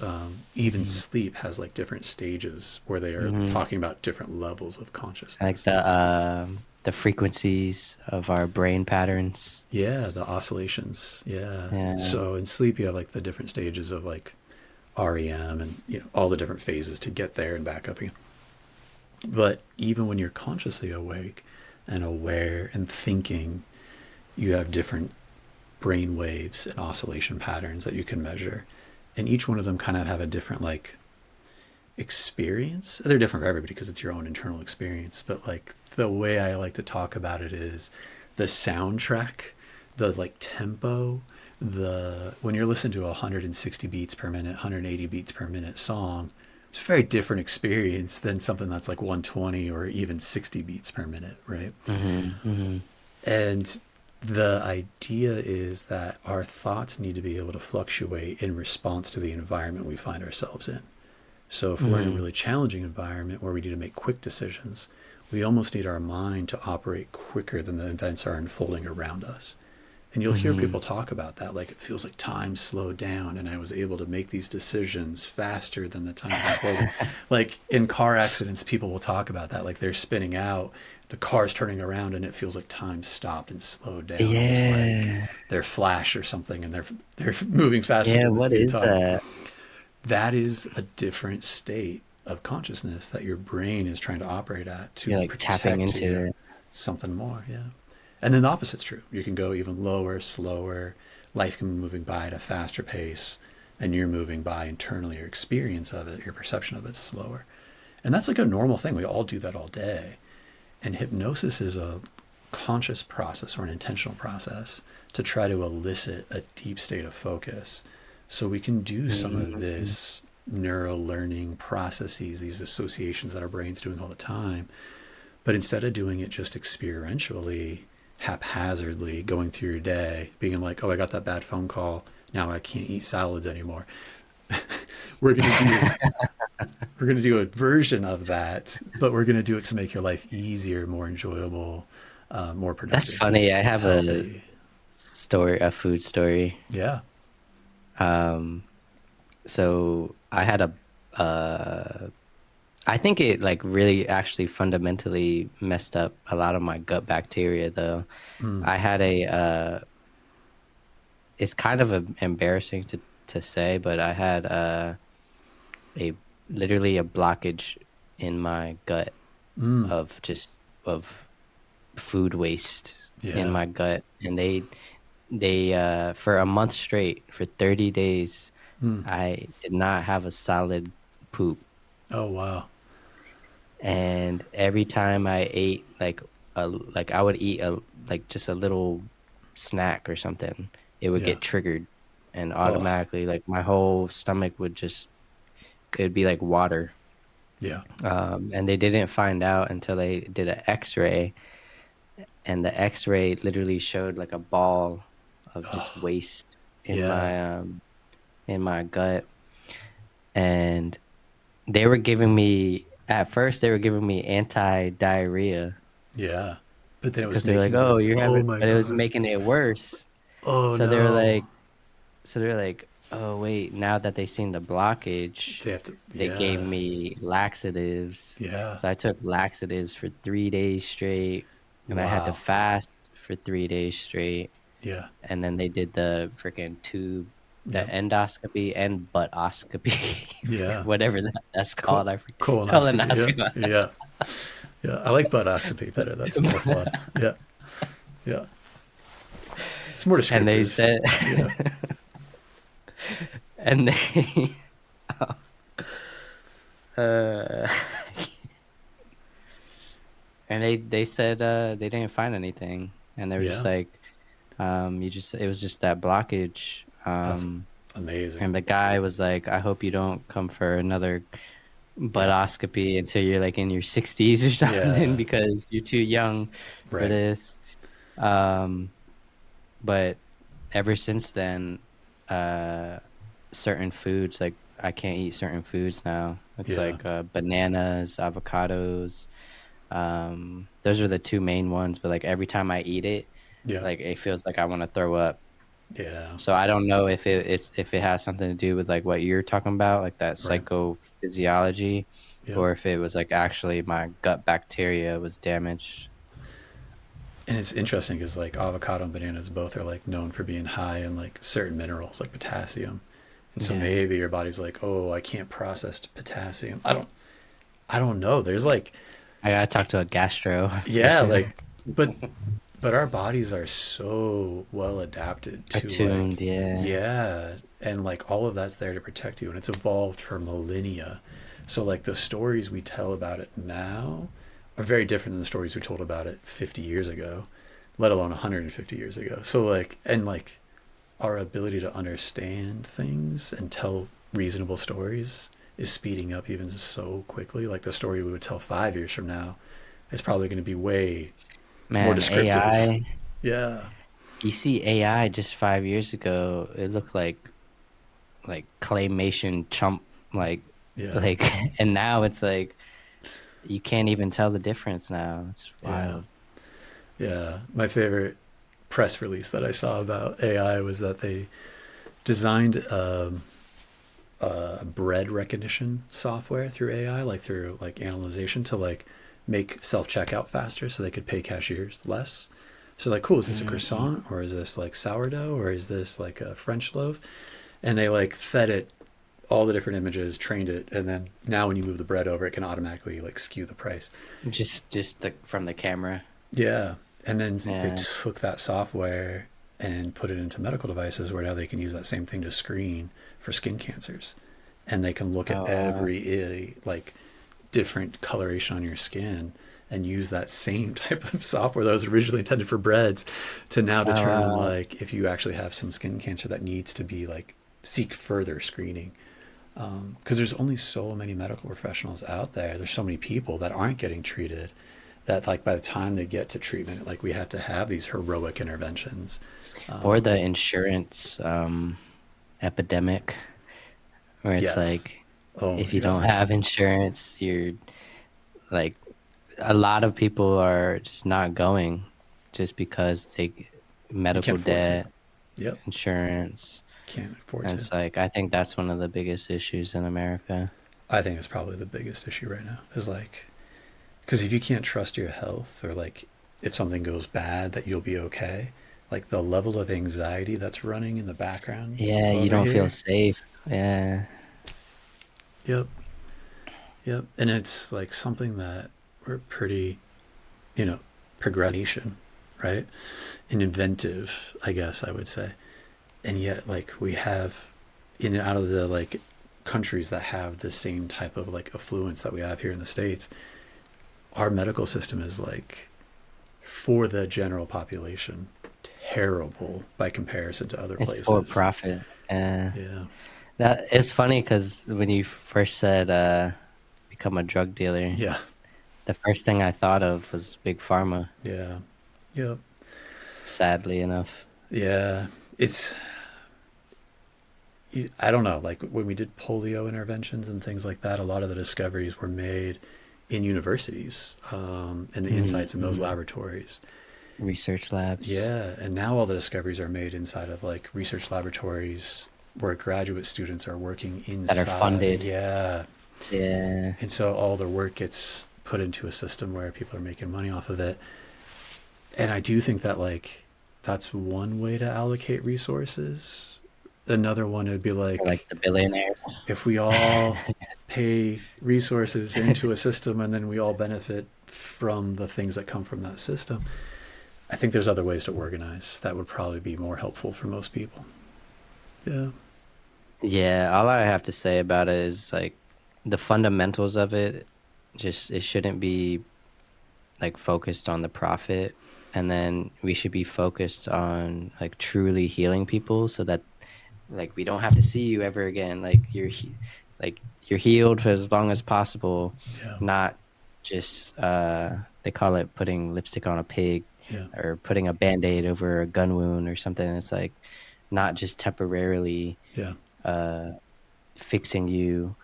Even sleep has like different stages where they are talking about different levels of consciousness. Like the frequencies of our brain patterns. Yeah, the oscillations. Yeah. So in sleep, you have like the different stages of like REM and all the different phases to get there and back up again. But even when you're consciously awake and aware and thinking, you have different brain waves and oscillation patterns that you can measure, and each one of them kind of have a different like experience. They're different for everybody because it's your own internal experience, but like the way I like to talk about it is the soundtrack, the like tempo, when you're listening to a 160 beats per minute, 180 beats per minute song, it's a very different experience than something that's like 120 or even 60 beats per minute, right? Mm-hmm. And the idea is that our thoughts need to be able to fluctuate in response to the environment we find ourselves in. So if we're in a Mm-hmm. really challenging environment where we need to make quick decisions, we almost need our mind to operate quicker than the events are unfolding around us. And you'll hear Mm-hmm. people talk about that, like it feels like time slowed down and I was able to make these decisions faster than the time was unfolding. Like in car accidents, people will talk about that, like they're spinning out, the car's turning around and it feels like time stopped and slowed down, almost like Yeah. they're Flash or something and they're moving faster Yeah. than the What speed of is time. that? That is a different state of consciousness that your brain is trying to operate at You're to like tapping protect into you it. something more. Yeah. And then the opposite's true. You can go even lower, slower. Life can be moving by at a faster pace, and you're moving by internally. Your experience of it, your perception of it's slower. And that's like a normal thing. We all do that all day. And hypnosis is a conscious process or an intentional process to try to elicit a deep state of focus so we can do some of Mm-hmm. this neural learning processes, these associations that our brain's doing all the time. But instead of doing it just experientially, haphazardly, going through your day, being like, oh, I got that bad phone call. Now I can't eat salads anymore. we're going to do we're going to do a version of that, but we're going to do it to make your life easier, more enjoyable, more That's productive, funny. I have a healthy. story, a food story. Yeah. Um, so I had uh, I think it like really actually fundamentally messed up a lot of my gut bacteria though. Mm. I had it's kind of embarrassing to say, but I had a literally a blockage in my gut Mm. of just of food waste in Yeah. my gut, and they for a month straight, for 30 days, Mm. I did not have a solid poop. Oh, wow. And every time I ate like I would eat a like just a little snack or something, it would Yeah. get triggered, and Oh, automatically like my whole stomach would just, it'd be like water. yeah. And they didn't find out until they did an X-ray, and the X-ray literally showed like a ball of just Oh, waste yeah. in my gut. And they were giving me, at first they were giving me anti-diarrhea Yeah. But then it was because they were like, making "Oh, the, you're oh having," my but it was God. making it worse. Oh So they were no. like, "Oh wait, now that they seen the blockage, They have to, they gave yeah. me laxatives." Yeah. So I took laxatives for 3 days straight, and I had to Wow. fast for 3 days straight. Yeah. And then they did the freaking tube, the Yep. endoscopy and buttoscopy, Yeah. whatever that's called. I forget. Colonoscopy. Yeah. Colonoscopy. Yeah. Yeah. I like buttocracy better. That's more fun. Yeah. Yeah. It's more And they descriptive. said, Yeah. and they, uh, and they said they didn't find anything, and they were just Yeah. like, you just, it was just that blockage. That's amazing. And the guy was like, I hope you don't come for another Yeah. buttoscopy until you're like in your 60s or something, Yeah. because you're too young for Right. this. Um, but ever since then, uh, certain foods, like I can't eat certain foods now. It's Yeah. like bananas, avocados. Those are the two main ones. But like every time I eat it, Yeah. like it feels like I want to throw up. Yeah. So I don't know if if it has something to do with like what you're talking about, like that Right. psychophysiology, Yeah. or if it was like actually my gut bacteria was damaged. And it's interesting because like avocado and bananas both are like known for being high in like certain minerals like potassium. And so Yeah. maybe your body's like, oh, I can't process potassium. I don't know. There's like, I gotta talk to a gastro for yeah, sure. like, but our bodies are so well adapted to Attuned, like, yeah. yeah, and like all of that's there to protect you, and it's evolved for millennia. So like the stories we tell about it now are very different than the stories we told about it 50 years ago, let alone 150 years ago. So like, and our ability to understand things and tell reasonable stories is speeding up even so quickly. Like the story we would tell 5 years from now is probably going to be way more Man, descriptive. AI, Yeah. you see AI just 5 years ago, it looked like claymation chump like Yeah. like and now it's like you can't even tell the difference now. It's Yeah. wild. Yeah. My favorite press release that I saw about AI was that they designed bread recognition software through AI, like through like analyzation to like make self checkout faster so they could pay cashiers less. So like, cool, is this a Mm, croissant or is this like sourdough or is this like a French loaf? And they like fed it all the different images, trained it, and then now when you move the bread over, it can automatically like skew the price. just the from the camera. Yeah. And then they Yeah. took that software and put it into medical devices where now they can use that same thing to screen for skin cancers. And they can look at Oh, every like different coloration on your skin and use that same type of software that was originally intended for breads to now oh determine wow. like if you actually have some skin cancer that needs to be like seek further screening, because there's only so many medical professionals out there. There's so many people that aren't getting treated that like by the time they get to treatment, like we have to have these heroic interventions. Or the insurance epidemic where it's Yes. like Oh if my you don't God. have insurance, you're like a lot of people are just not going just because they You can't medical afford to. debt, Yep. insurance. Can't afford And to. it's like I think that's one of the biggest issues in America. I think it's probably the biggest issue right now is like, because if you can't trust your health or like if something goes bad that you'll be okay, like the level of anxiety that's running in the background Yeah, you over don't feel here. safe. Yeah. Yep. Yep. And it's like something that we're pretty, you know, progression, right? And inventive, I guess I would say. And yet like we have in out of the like countries that have the same type of like affluence that we have here in the States, our medical system is like for the general population terrible by comparison to other It's for places. profit. Yeah. Yeah. That it's funny because when you first said become a drug dealer, Yeah. the first thing I thought of was big pharma, Yeah. Yep. sadly enough. Yeah. It's I don't know, like when we did polio interventions and things like that, a lot of the discoveries were made in universities, and the insights in those Mm-hmm. laboratories. Research labs Yeah, and now all the discoveries are made inside of like research laboratories where graduate students are working that are inside. funded. Yeah. Yeah. And so all their work gets put into a system where people are making money off of it. And I do think that like that's one way to allocate resources. Another one would be For like like the billionaires. if we all pay resources into a system and then we all benefit from the things that come from that system. I think there's other ways to organize that would probably be more helpful for most people. Yeah. Yeah, all I have to say about it is like the fundamentals of it, just it shouldn't be like focused on the profit. And then we should be focused on like truly healing people so that like we don't have to see you ever again. Like like you're healed for as long as possible, Yeah. not just they call it putting lipstick on a pig Yeah. or putting a band-aid over a gun wound or something. It's like not just temporarily Yeah. uh fixing you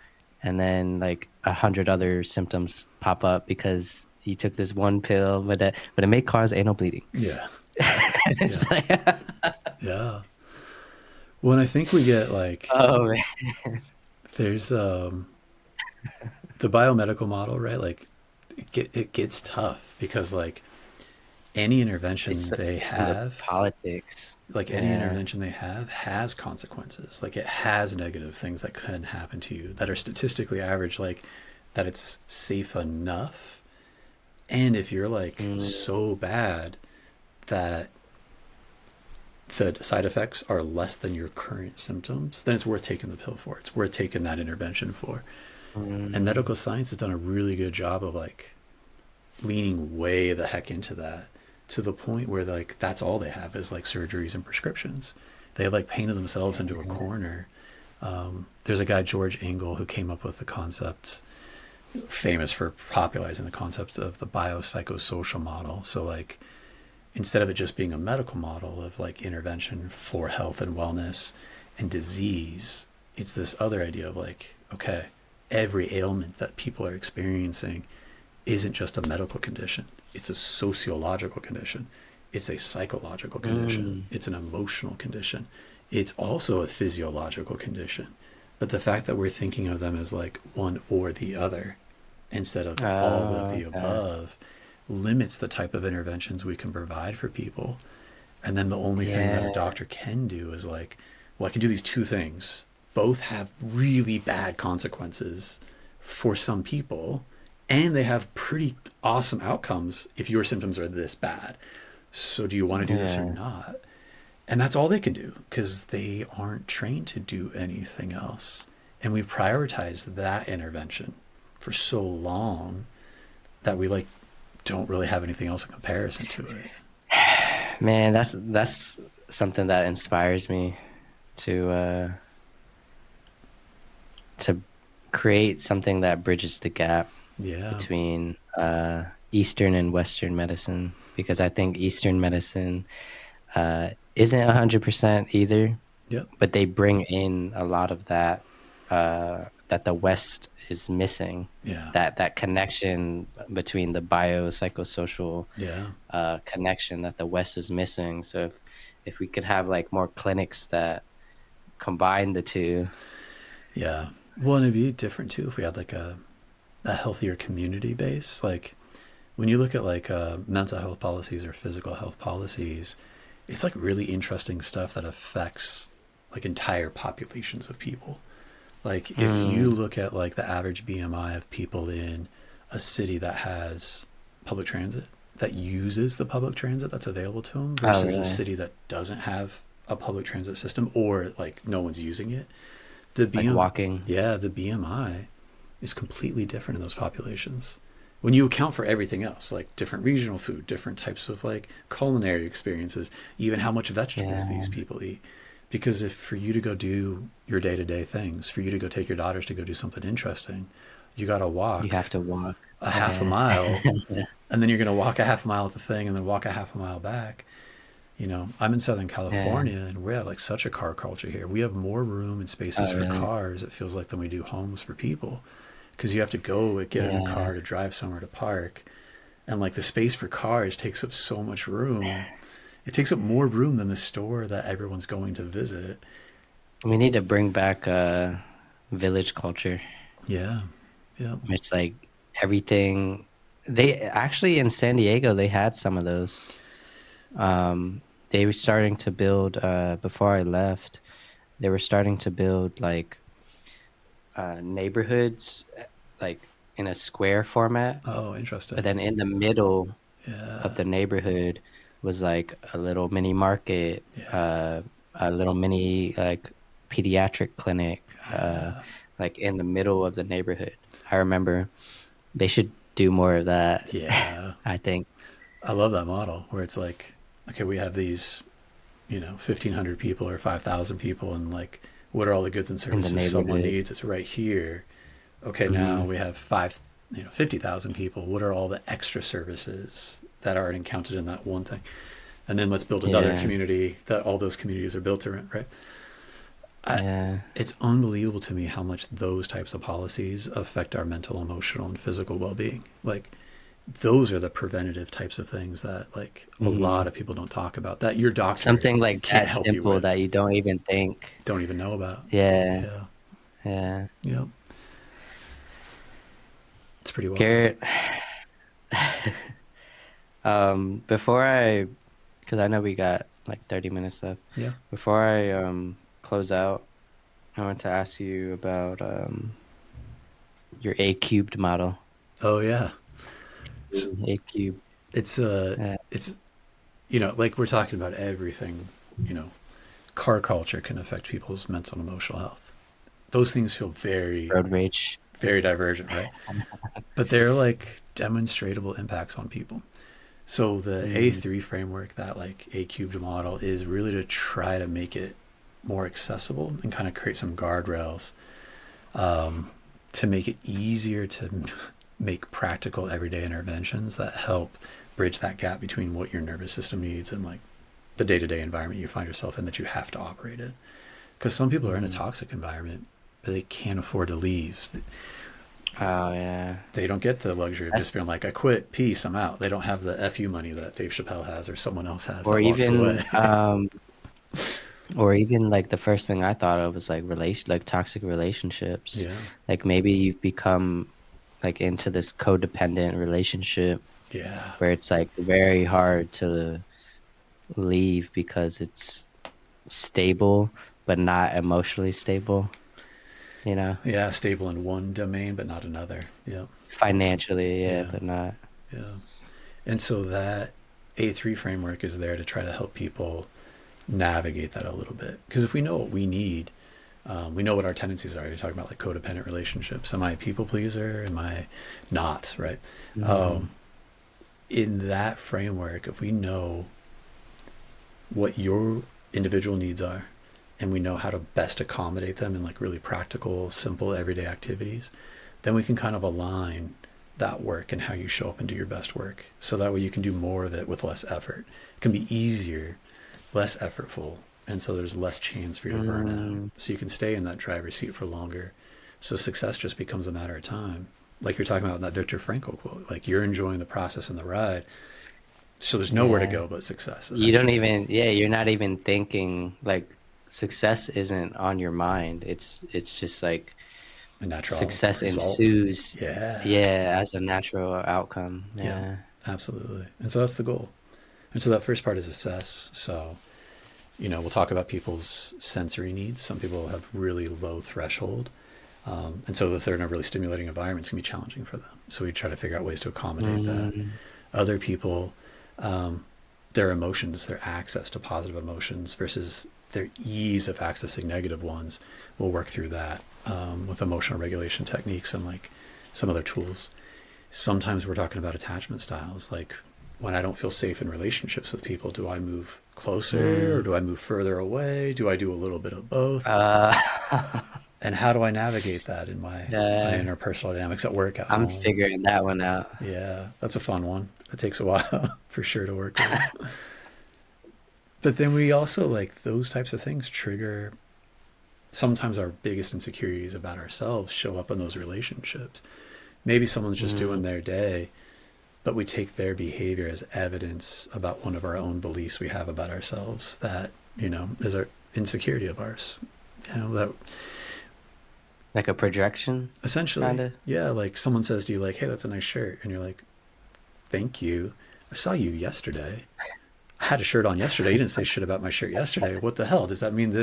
and then like 100 other symptoms pop up because you took this one pill but it may cause anal bleeding. Yeah. Yeah. It's like, Yeah. Well, and I think we get like oh man. there's the biomedical model, right? Like it gets tough because like any intervention they It's some of the have, politics. like any Yeah. intervention they have has consequences. Like it has negative things that can happen to you that are statistically average, like that it's safe enough. And if you're like Mm, so bad that the side effects are less than your current symptoms, then it's worth taking the pill for. It's worth taking that intervention for. And mm, medical science has done a really good job of like leaning way the heck into that to the point where like that's all they have is like surgeries and prescriptions. They like painted themselves into a yeah. corner, There's a guy, George Engel, who came up with the concept, famous for popularizing the concept of the biopsychosocial model. So like, instead of it just being a medical model of like intervention for health and wellness and disease, it's this other idea of like, okay, every ailment that people are experiencing isn't just a medical condition. It's a sociological condition. It's a psychological condition. Mm. It's an emotional condition. It's also a physiological condition. But the fact that we're thinking of them as like one or the other instead of all of Oh, the okay. above limits the type of interventions we can provide for people. And then the only thing that a Yeah. doctor can do is like, well, I can do these two things. Both have really bad consequences for some people, and they have pretty awesome outcomes if your symptoms are this bad. So do you want to do this or Yeah. not? And that's all they can do because they aren't trained to do anything else. And we've prioritized that intervention for so long that we like don't really have anything else in comparison to it. Man, that's something that inspires me to create something that bridges the gap Yeah. between Eastern and Western medicine, because I think Eastern medicine isn't 100% either, Yep. but they bring in a lot of that that the West is missing. Yeah. That connection between the biopsychosocial Yeah. connection that the West is missing. So if we could have like more clinics that combine the two. Yeah. Well, and it'd be different too if we had like a healthier community base. Like when you look at like mental health policies or physical health policies, it's like really interesting stuff that affects like entire populations of people. Like if you Mm. look at like the average BMI of people in a city that has public transit, that uses the public transit that's available to them Oh, versus a really? city that doesn't have a public transit system or like no one's using it, the Like BM walking. yeah, the BMI is completely different in those populations. When you account for everything else, like different regional food, different types of like culinary experiences, even how much vegetables Yeah, these people eat. Because if for you to go do your day to day things, for you to go take your daughters to go do something interesting, you got to you walk have to walk. a half a Yeah. mile, and then you're going to walk a half a mile at the thing and then walk a half a mile back. You know, I'm in Southern Yeah. California and we have like such a car culture here. We have more room and spaces Oh, for really? cars, it feels like, than we do homes for people. Because you have to go get in a Yeah. car to drive somewhere to park. And like the space for cars takes up so much room. It takes up more room than the store that everyone's going to visit. We need to bring back village culture. Yeah. Yeah. It's like everything. They actually in San Diego they had some of those. They were starting to build before I left. They were starting to build like neighborhoods, like in a square format. Oh, But interesting. then in the middle of Yeah. the neighborhood was like a little mini market, Yeah. a little mini like pediatric clinic, Yeah. like in the middle of the neighborhood. I remember they should do more of that. Yeah. I think I love that model where it's like, okay, we have these, 1,500 people or 5,000 people, and like, what are all the goods and in the services someone neighborhood. needs? It's right here. Okay, now Hmm. we have 50,000 people. What are all the extra services that aren't counted in that one thing? And then let's build another Yeah, community that all those communities are built around, right? I, yeah. it's unbelievable to me how much those types of policies affect our mental, emotional, and physical well-being. Like, those are the preventative types of things that like a lot Hmm. of people don't talk about, that your doctor Something like can't that help you simple with, that you don't even think. don't even know about. Yeah, Yeah. yeah. Yep. It's pretty wild. Garrett, before because I know we got like 30 minutes left. Yeah. Before I close out, I want to ask you about your A cubed model. Oh yeah. So A cube. it's Uh, it's like we're talking about everything, you know, car culture can affect people's mental and emotional health. Those things feel very, road rage. very divergent, right? But they're like demonstrable impacts on people. So the Mm, A3 framework, that like A cubed model, is really to try to make it more accessible and kind of create some guardrails to make it easier to make practical everyday interventions that help bridge that gap between what your nervous system needs and like the day-to-day environment you find yourself in that you have to operate in. Because some people are in a toxic environment, but they can't afford to leave. Oh yeah. They don't get the luxury of That's, just being like, I quit, peace, I'm out. They don't have the FU money that Dave Chappelle has or someone else has or that walks even away. or even like the first thing I thought of was like like toxic relationships. Yeah. Like maybe you've become like into this codependent relationship Yeah. where it's like very hard to leave because it's stable but not emotionally stable, you know? Yeah. Stable in one domain, but not another. Yeah. Financially, yeah, Yeah. but not. Yeah. And so that A3 framework is there to try to help people navigate that a little bit. Because if we know what we need, we know what our tendencies are. You're talking about like codependent relationships. Am I a people pleaser? Am I not? Right. Mm, In that framework, if we know what your individual needs are and we know how to best accommodate them in like really practical, simple, everyday activities, then we can kind of align that work and how you show up and do your best work. So that way you can do more of it with less effort. It can be easier, less effortful. And so there's less chance for you to burn out. mm, So you can stay in that driver's seat for longer. So success just becomes a matter of time. Like you're talking about in that Viktor Frankl quote, like you're enjoying the process and the ride. So there's nowhere to yeah. go but success You don't eventually. even, yeah, you're not even thinking like success isn't on your mind. It's just like A natural success result. ensues, Yeah. yeah, as a natural outcome. Yeah. Yeah. Absolutely. And so that's the goal. And so that first part is assess. So, we'll talk about people's sensory needs. Some people have really low threshold. And so if they're in a really stimulating environment, it's going to be challenging for them. So we try to figure out ways to accommodate that. Mm, Other people, their emotions, their access to positive emotions versus their ease of accessing negative ones, we'll work through that with emotional regulation techniques and like some other tools. Sometimes we're talking about attachment styles, like when I don't feel safe in relationships with people, do I move closer or mm. do I move further away? Do I do a little bit of both? Uh, And how do I navigate that in my yeah, interpersonal dynamics at work, at I'm home? figuring that one out. Yeah, that's a fun one. It takes a while for sure to work with. But then we also like those types of things trigger sometimes our biggest insecurities about ourselves show up in those relationships. Maybe someone's just doing Mm, their day, but we take their behavior as evidence about one of our own beliefs we have about ourselves that, is our insecurity of ours. That like a projection, kind essentially, of. yeah, like someone says to you, like, hey, that's a nice shirt. And you're like, thank you. I saw you yesterday. I had a shirt on yesterday. You didn't say shit about my shirt yesterday. What the hell? Does that mean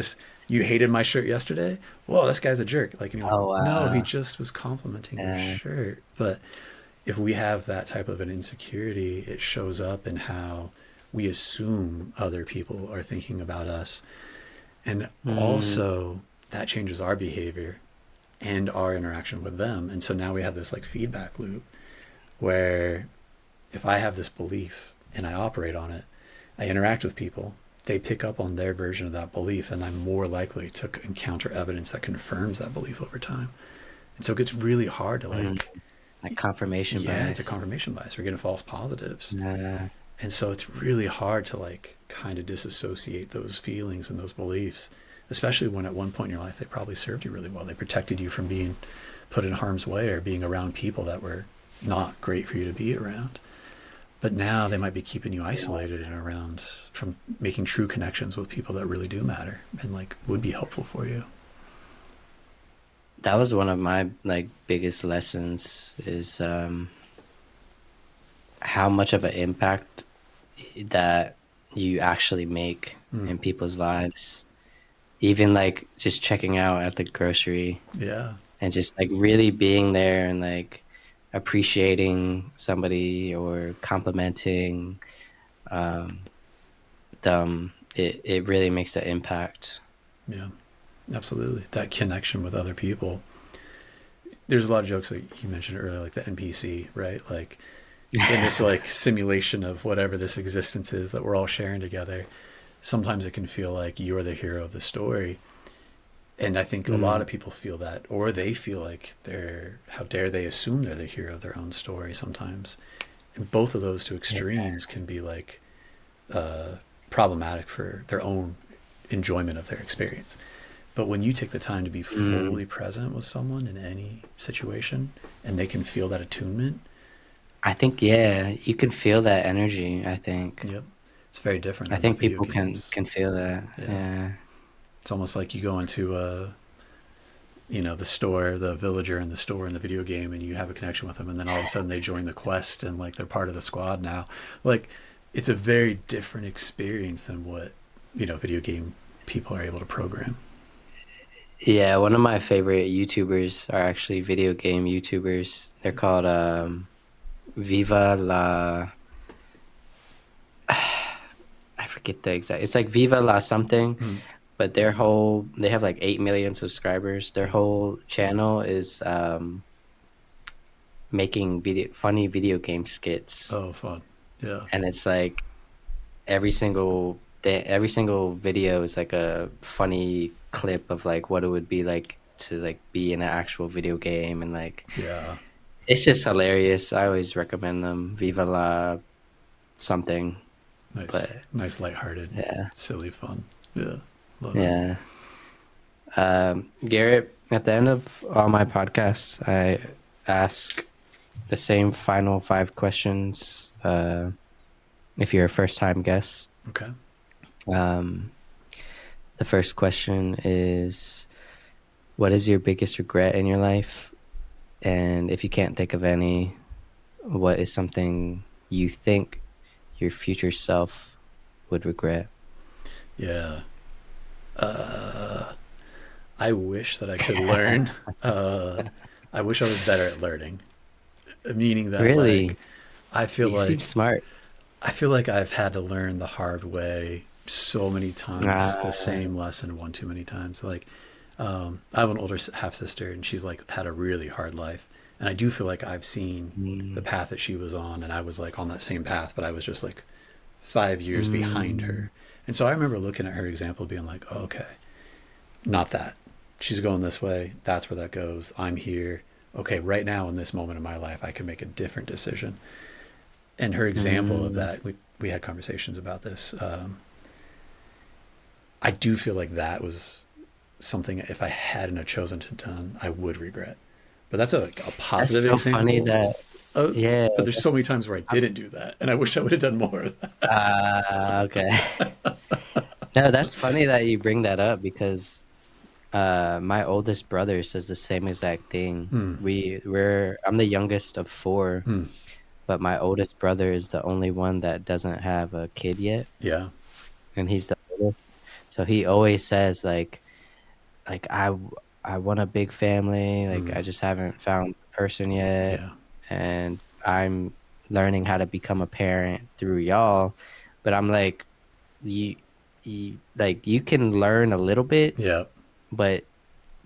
you hated my shirt yesterday? Whoa, this guy's a jerk. Like, and you're like, Oh no, he wow. just was complimenting your Yeah. shirt. But if we have that type of an insecurity, it shows up in how we assume other people are thinking about us. And Mm, also that changes our behavior and our interaction with them. And so now we have this like feedback loop where if I have this belief and I operate on it, I interact with people, they pick up on their version of that belief, and I'm more likely to encounter evidence that confirms that belief over time. And so it gets really hard to mm, like, like confirmation yeah, it's a bias. confirmation bias. We're getting false positives. Yeah. And so it's really hard to like kind of disassociate those feelings and those beliefs, especially when at one point in your life they probably served you really well. They protected you from being put in harm's way or being around people that were not great for you to be around. But now they might be keeping you isolated and around from making true connections with people that really do matter and like would be helpful for you. That was one of my like biggest lessons is how much of an impact that you actually make Mm. in people's lives. Even like just checking out at the grocery Yeah. and just like really being there and like appreciating somebody or complimenting um, them, it really makes an impact. Yeah. Absolutely. That connection with other people. There's a lot of jokes like you mentioned earlier, like the NPC, right? Like in this like simulation of whatever this existence is that we're all sharing together. sometimes it can feel like you're the hero of the story. And I think a lot Mm, of people feel that, or they feel like how dare they assume they're the hero of their own story sometimes. And both of those two yeah. extremes can be like problematic for their own enjoyment of their experience. But when you take the time to be Mm, fully present with someone in any situation and they can feel that attunement, I think, yeah, you can feel that energy, I think. yep, it's very different I than the think video people can games. can feel that. Yeah. Yeah. It's almost like you go into the store, the villager in the store in the video game, and you have a connection with them, and then all of a sudden they join the quest and like they're part of the squad now. Like, it's a very different experience than what video game people are able to program. Yeah, one of my favorite YouTubers are actually video game YouTubers. They're called Viva la I forget the exact. It's like Viva la something, Mm. but they have like 8 million subscribers. Their Yeah. whole channel is making funny video game skits. Oh, fun. Yeah. And it's like every single video is like a funny clip of like what it would be like to like be in an actual video game, and like Yeah. it's just hilarious. I always recommend them. Viva la something. Nice. But Nice, lighthearted, yeah. silly fun. Yeah. Love it. Yeah. Garrett, at the end of all my podcasts, I ask the same final 5 questions. If you're a first time guest, Okay. um, the first question is, what is your biggest regret in your life? And if you can't think of any, what is something you think your future self would regret? Yeah. I wish that I could learn. Uh, I wish I was better at learning. Meaning that, like, Really? I feel You seem like smart. I feel like I've had to learn the hard way so many times, the Uh, same lesson one too many times. Like, I have an older half sister, and she's like had a really hard life, and I do feel like I've seen the mm, path that she was on, and I was like on that same path, but I was just like 5 years behind mm, her. And so I remember looking at her example, being like, oh, okay, not that. She's going this way. That's where that goes. I'm here. Okay, right now in this moment in my life, I can make a different decision. And her example of mm. that, we had conversations about this. I do feel like that was something, if I hadn't have chosen to done, I would regret. But that's a That's positive so funny example. that, yeah. But there's so many times where I didn't do that, and I wish I would have done more of that. Okay. No, that's funny that you bring that up because my oldest brother says the same exact thing. Hmm. I'm the youngest of four, Hmm. but my oldest brother is the only one that doesn't have a kid yet, Yeah. and he's the oldest. So he always says like I want a big family, like Hmm. I just haven't found the person yet, Yeah. and I'm learning how to become a parent through y'all. But I'm like, you, you can learn a little bit, Yeah. but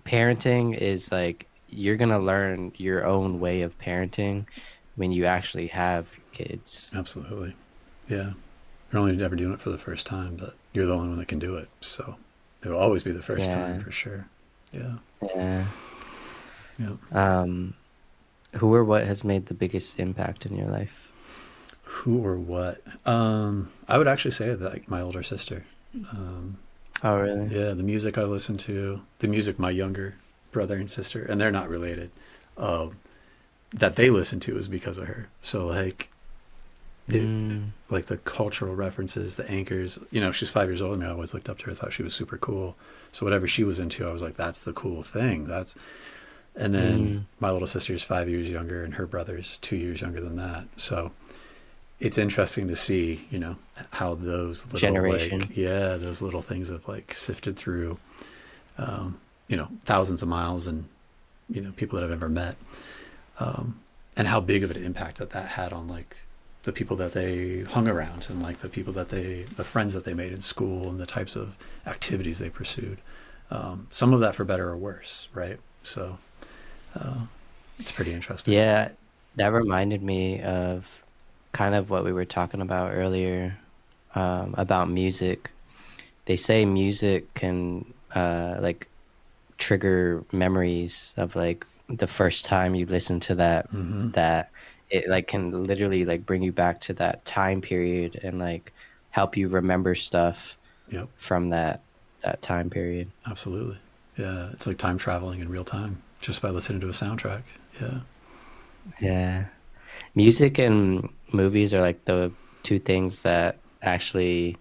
parenting is like you're gonna learn your own way of parenting when you actually have kids. Absolutely. Yeah. You're only ever doing it for the first time, but you're the only one that can do it. So it'll always be the first time Yeah, for sure. Yeah. yeah. Yeah. Um, who or what has made the biggest impact in your life? Who or what? I would actually say that, like, my older sister. Um, Oh, really? yeah, the music I listen to, the music my younger brother and sister, and they're not related, um, that they listen to is because of her. So like it, Mm, like the cultural references, the anchors. She's 5 years older than me. I always looked up to her, thought she was super cool. So whatever she was into, I was like, that's the cool thing. And then mm, my little sister is 5 years younger, and her brother's 2 years younger than that. So it's interesting to see, how those little, like, generation. yeah, those little things have like sifted through, thousands of miles, and people that I've ever met, and how big of an impact that had on like the people that they hung around, and like the friends that they made in school, and the types of activities they pursued. Some of that for better or worse, right? So it's pretty interesting. Yeah, that reminded me of kind of what we were talking about earlier, about music. they say music can like trigger memories of like the first time you listen to Mm-hmm. that it like can literally like bring you back to that time period and like help you remember stuff Yep. from that time period. Absolutely. Yeah. It's like time traveling in real time just by listening to a soundtrack. Yeah. Yeah. Music and movies are like the two things that actually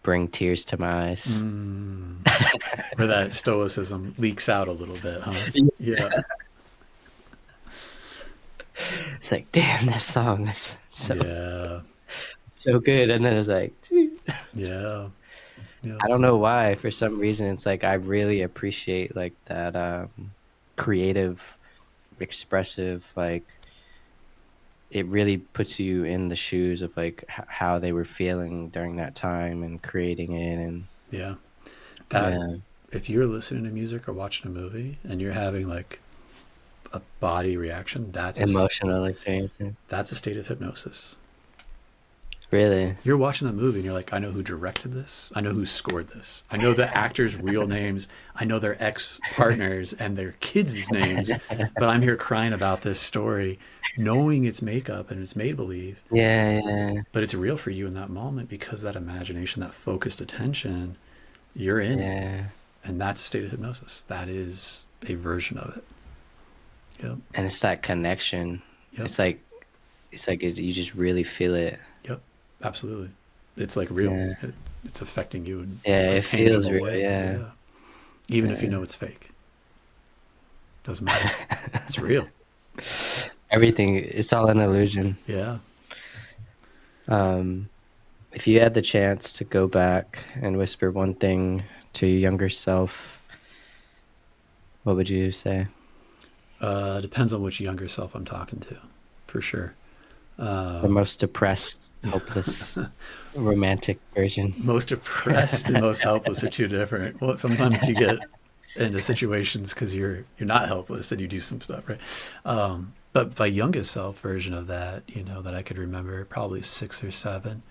bring tears to my eyes. Mm. Where that stoicism leaks out a little bit, huh? Yeah. It's like, damn, that song is Yeah. so good. And then it's like, Yeah. Yeah. I don't know why. For some reason, it's like I really appreciate like that creative, expressive, like it really puts you in the shoes of like how they were feeling during that time and creating it. And Yeah. That yeah, if you're listening to music or watching a movie and you're having like a body reaction, emotional experiences. that's a state of hypnosis. Really? You're watching that movie and you're like, I know who directed this. I know who scored this. I know the actors' real names. I know their ex-partners and their kids' names. But I'm here crying about this story, knowing it's makeup and it's made believe, Yeah, yeah, but it's real for you in that moment because that imagination, that focused attention, you're in it. yeah. And that's a state of hypnosis. That is a version of it. Yep. And it's that connection. Yep. You just really feel it. Yep. Absolutely. It's like real. Yeah, It's affecting you in yeah. a It feels tangible real. way. Yeah, Yeah. Even if you yeah. know it's fake. Doesn't matter. It's real. Everything. It's all an illusion. Yeah. Um, if you had the chance to go back and whisper one thing to your younger self, what would you say? Depends on which younger self I'm talking to, for sure. The most depressed, hopeless, romantic version. Most depressed and most helpless are two different. Well, sometimes you get into situations because you're not helpless and you do some stuff, right? But my youngest self version of that, that I could remember, probably 6 or 7.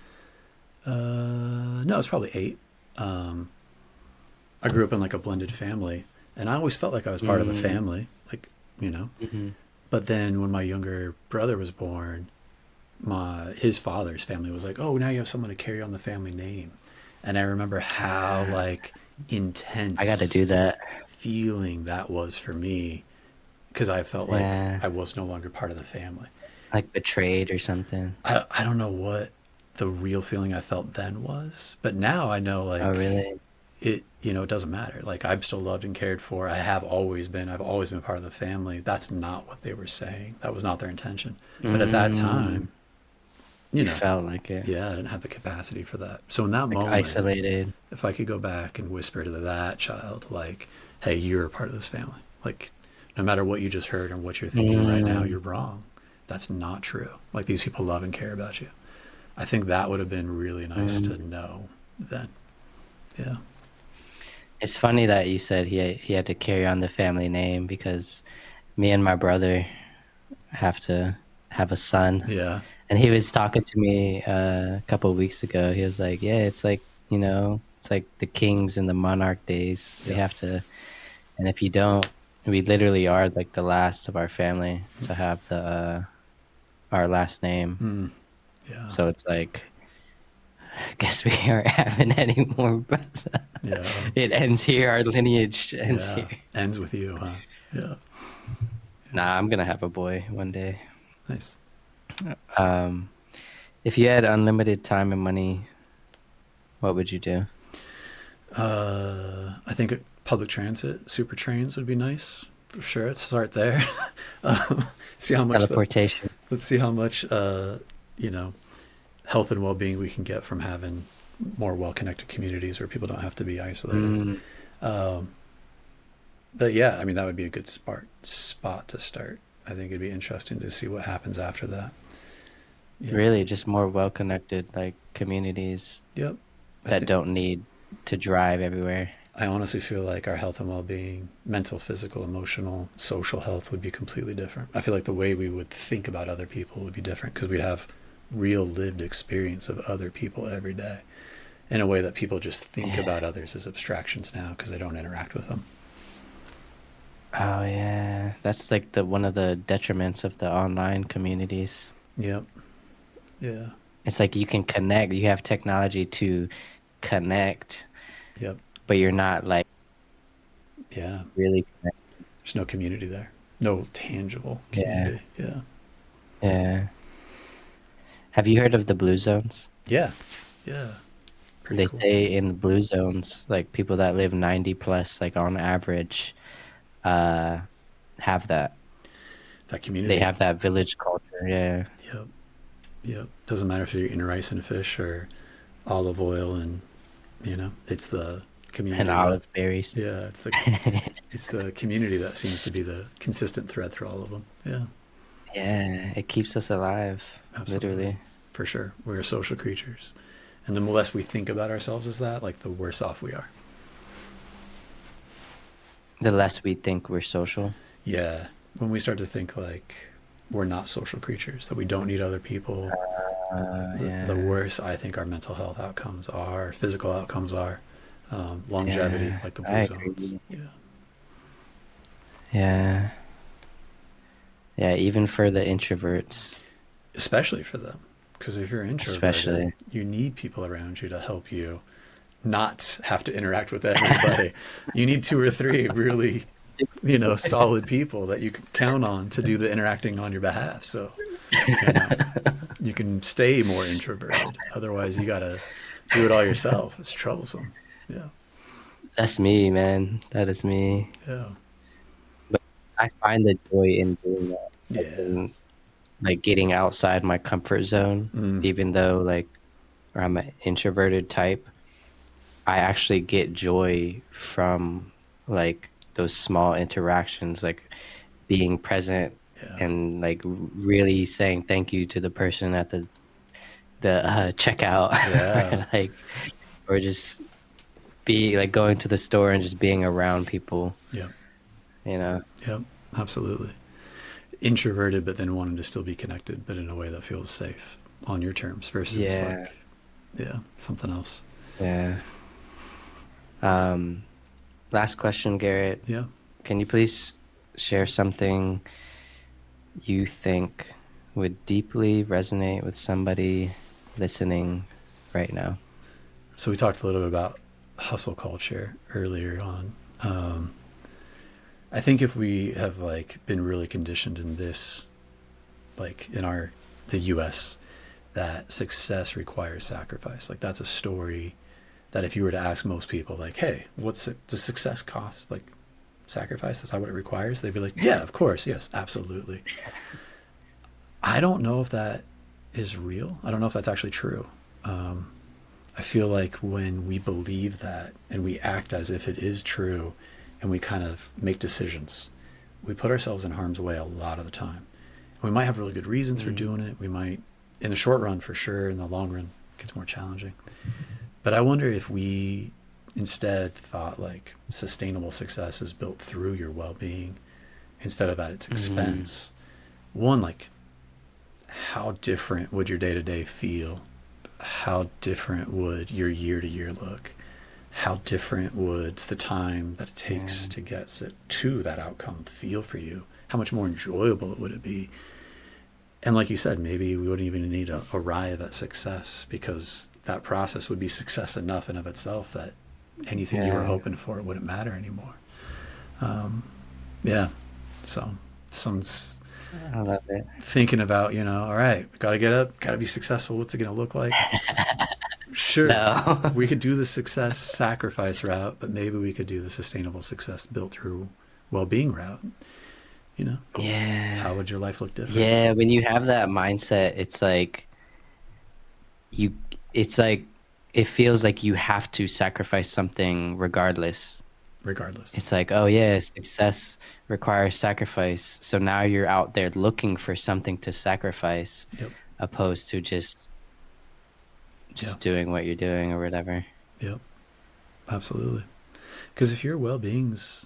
No, it's probably 8. I grew up in like a blended family, and I always felt like I was part of the Mm, family, like you know. mm-hmm. But then when my younger brother was born, his father's family was like, "Oh, now you have someone to carry on the family name," and I remember how like I got to intense do that. feeling that was for me because I felt like Yeah, I was no longer part of the family. like betrayed or something. I don't know what the real feeling I felt then was, but now I know Oh, like really? it doesn't matter. Like I'm still loved and cared for. I've always been part of the family. That's not what they were saying. That was not their intention. But at that Mm, time, you you know, felt like it, yeah, I didn't have the capacity for that. So in that like moment, isolated. if I could go back and whisper to that child, like, hey, you're a part of this family. Like, no matter what you just heard and what you're thinking right now, Mm, you're wrong. That's not true. Like, these people love and care about you. I think that would have been really nice mm. to know then. Yeah. It's funny that you said he had to carry on the family name because me and my brother have to have a son. Yeah. And he was talking to me a couple of weeks ago. He was like, "Yeah, it's like, it's like the kings and the monarch days. They Yep. have to, and if you don't, we literally are like the last of our family to have the our last name. Mm. Yeah. So it's like, I guess we aren't having any more, but Yeah. it ends here. Our lineage ends Yeah. here. Ends with you, huh? Yeah. Nah, I'm gonna have a boy one day. Nice. Um, if you had unlimited time and money, what would you do? I think public transit, super trains would be nice for sure. Let's start there. um, see how much the Teleportation. let's see how much you know health and well-being we can get from having more well-connected communities where people don't have to be isolated. Mm, Um, but yeah, I mean that would be a good spot to start. I think it'd be interesting to see what happens after that. Yeah. really, just more well-connected like communities Yep. I that think don't need to drive everywhere. I honestly feel like our health and well-being, mental, physical, emotional, social health would be completely different. I feel like the way we would think about other people would be different because we'd have real lived experience of other people every day. in a way that people just think Yeah. about others as abstractions now because they don't interact with them. Oh yeah. That's like the one of the detriments of the online communities. Yep. Yeah. It's like you can connect, you have technology to connect, Yep. but you're not like Yeah. really connected. There's no community there. No tangible Yeah. community. Yeah. Yeah. Have you heard of the blue zones? Yeah. Yeah. Pretty They cool. say in the blue zones, like people that live 90 plus, like on average, uh, have that. That They community. have that village culture. Yeah. Yep. Yep. Doesn't matter if you're eating rice and fish or olive oil, and it's the And community that. olive berries. Yeah, it's the community that seems to be the consistent thread through all of them. Yeah, Yeah. It keeps us alive, absolutely, literally. for sure. We're social creatures, and the less we think about ourselves as that, like the worse off we are. The less we think we're social. Yeah, when we start to think like we're not social creatures, that we don't need other people, the Yeah. worse I think our mental health outcomes are, physical outcomes are, longevity, Yeah. like the I blue zones. agree. Yeah, Yeah. Yeah. Even for the introverts, especially for them, because if you're introverted, especially. you need people around you to help you not have to interact with everybody. You need two or three really, solid people that you can count on to do the interacting on your behalf. So, you know, you can stay more introverted. Otherwise, you got to do it all yourself. It's troublesome. Yeah. That's me, man. That is me. Yeah. But I find the joy in doing that. Like, Yeah. in, like getting outside my comfort zone, Mm. even though like I'm an introverted type, I actually get joy from like those small interactions, like being present Yeah. and like really saying thank you to the person at the checkout, Yeah. or like, or just be like going to the store and just being around people, Yep. you know? Yep. Absolutely. Introverted, but then wanting to still be connected, but in a way that feels safe on your terms versus Yeah, like, yeah, something else. yeah. Um, Last question, Garrett. Yeah. Can you please share something you think would deeply resonate with somebody listening right now? So we talked a little bit about hustle culture earlier on. I think if we have like been really conditioned in this, like in the U.S., that success requires sacrifice. Like that's a story that if you were to ask most people, like, hey, does success cost? Like sacrifice? That's not what it requires. They'd be like, yeah, of course, yes, absolutely. I don't know if that is real. I don't know if that's actually true. I feel like when we believe that and we act as if it is true and we kind of make decisions, we put ourselves in harm's way a lot of the time. We might have really good reasons for Mm. doing it. We might, in the short run, for sure. In the long run, it gets more challenging. But I wonder if we instead thought like sustainable success is built through your well being instead of at its Mm-hmm. expense. One, like, how different would your day to day feel? How different would your year to year look? How different would the time that it Yeah. takes to get to that outcome feel for you? How much more enjoyable would it be? And like you said, maybe we wouldn't even need to arrive at success because that process would be success enough in of itself that anything you were Yeah. hoping for wouldn't matter anymore. Yeah. So someone's I love it. thinking about, all right, got to get up, got to be successful. What's it going to look like? Sure. No. We could do the success sacrifice route, but maybe we could do the sustainable success built through well-being route. Yeah. How would your life look different? Yeah. When you have that mindset, you, it's like, it feels like you have to sacrifice something regardless. Regardless. It's like, oh yeah, success requires sacrifice. So now you're out there looking for something to sacrifice, Yep. opposed to Yeah. just doing what you're doing or whatever. Yep. Absolutely. Because if your well-being's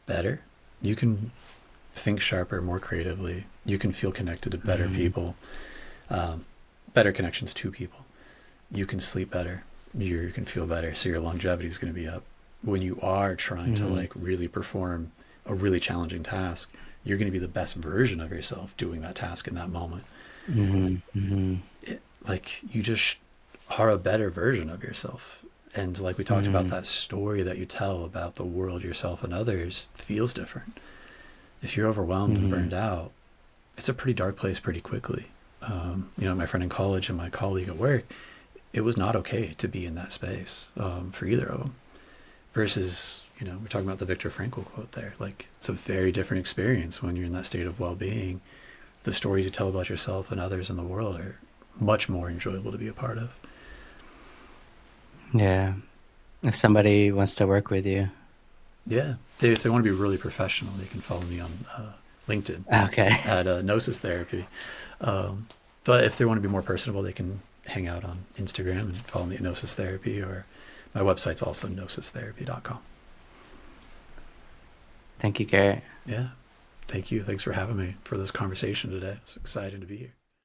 better, you can think sharper, more creatively. You can feel connected to better Mm. people, better connections to people. You can sleep better. you're going to feel better. So your longevity is going to be up. When you are trying to Mm-hmm. like really perform a really challenging task, you're going to be the best version of yourself doing that task in that moment. Mm-hmm. Mm-hmm. Like you just are a better version of yourself. And like we talked about, Mm-hmm. that story that you tell about the world, yourself, and others feels different. If you're overwhelmed and Mm-hmm. burned out, it's a pretty dark place pretty quickly. My friend in college and my colleague at work, it was not okay to be in that space for either of them. Versus, we're talking about the Viktor Frankl quote there. Like, it's a very different experience when you're in that state of well-being. The stories you tell about yourself and others in the world are much more enjoyable to be a part of. Yeah. If somebody wants to work with you. Yeah, if they want to be really professional, they can follow me on LinkedIn Okay. at Gnosis Therapy. Um, but if they want to be more personable, they can hang out on Instagram and follow me at Gnosis Therapy, or my website's also gnosistherapy.com. Thank you, Garrett. Yeah, thank you. Thanks for having me for this conversation today. It's exciting to be here.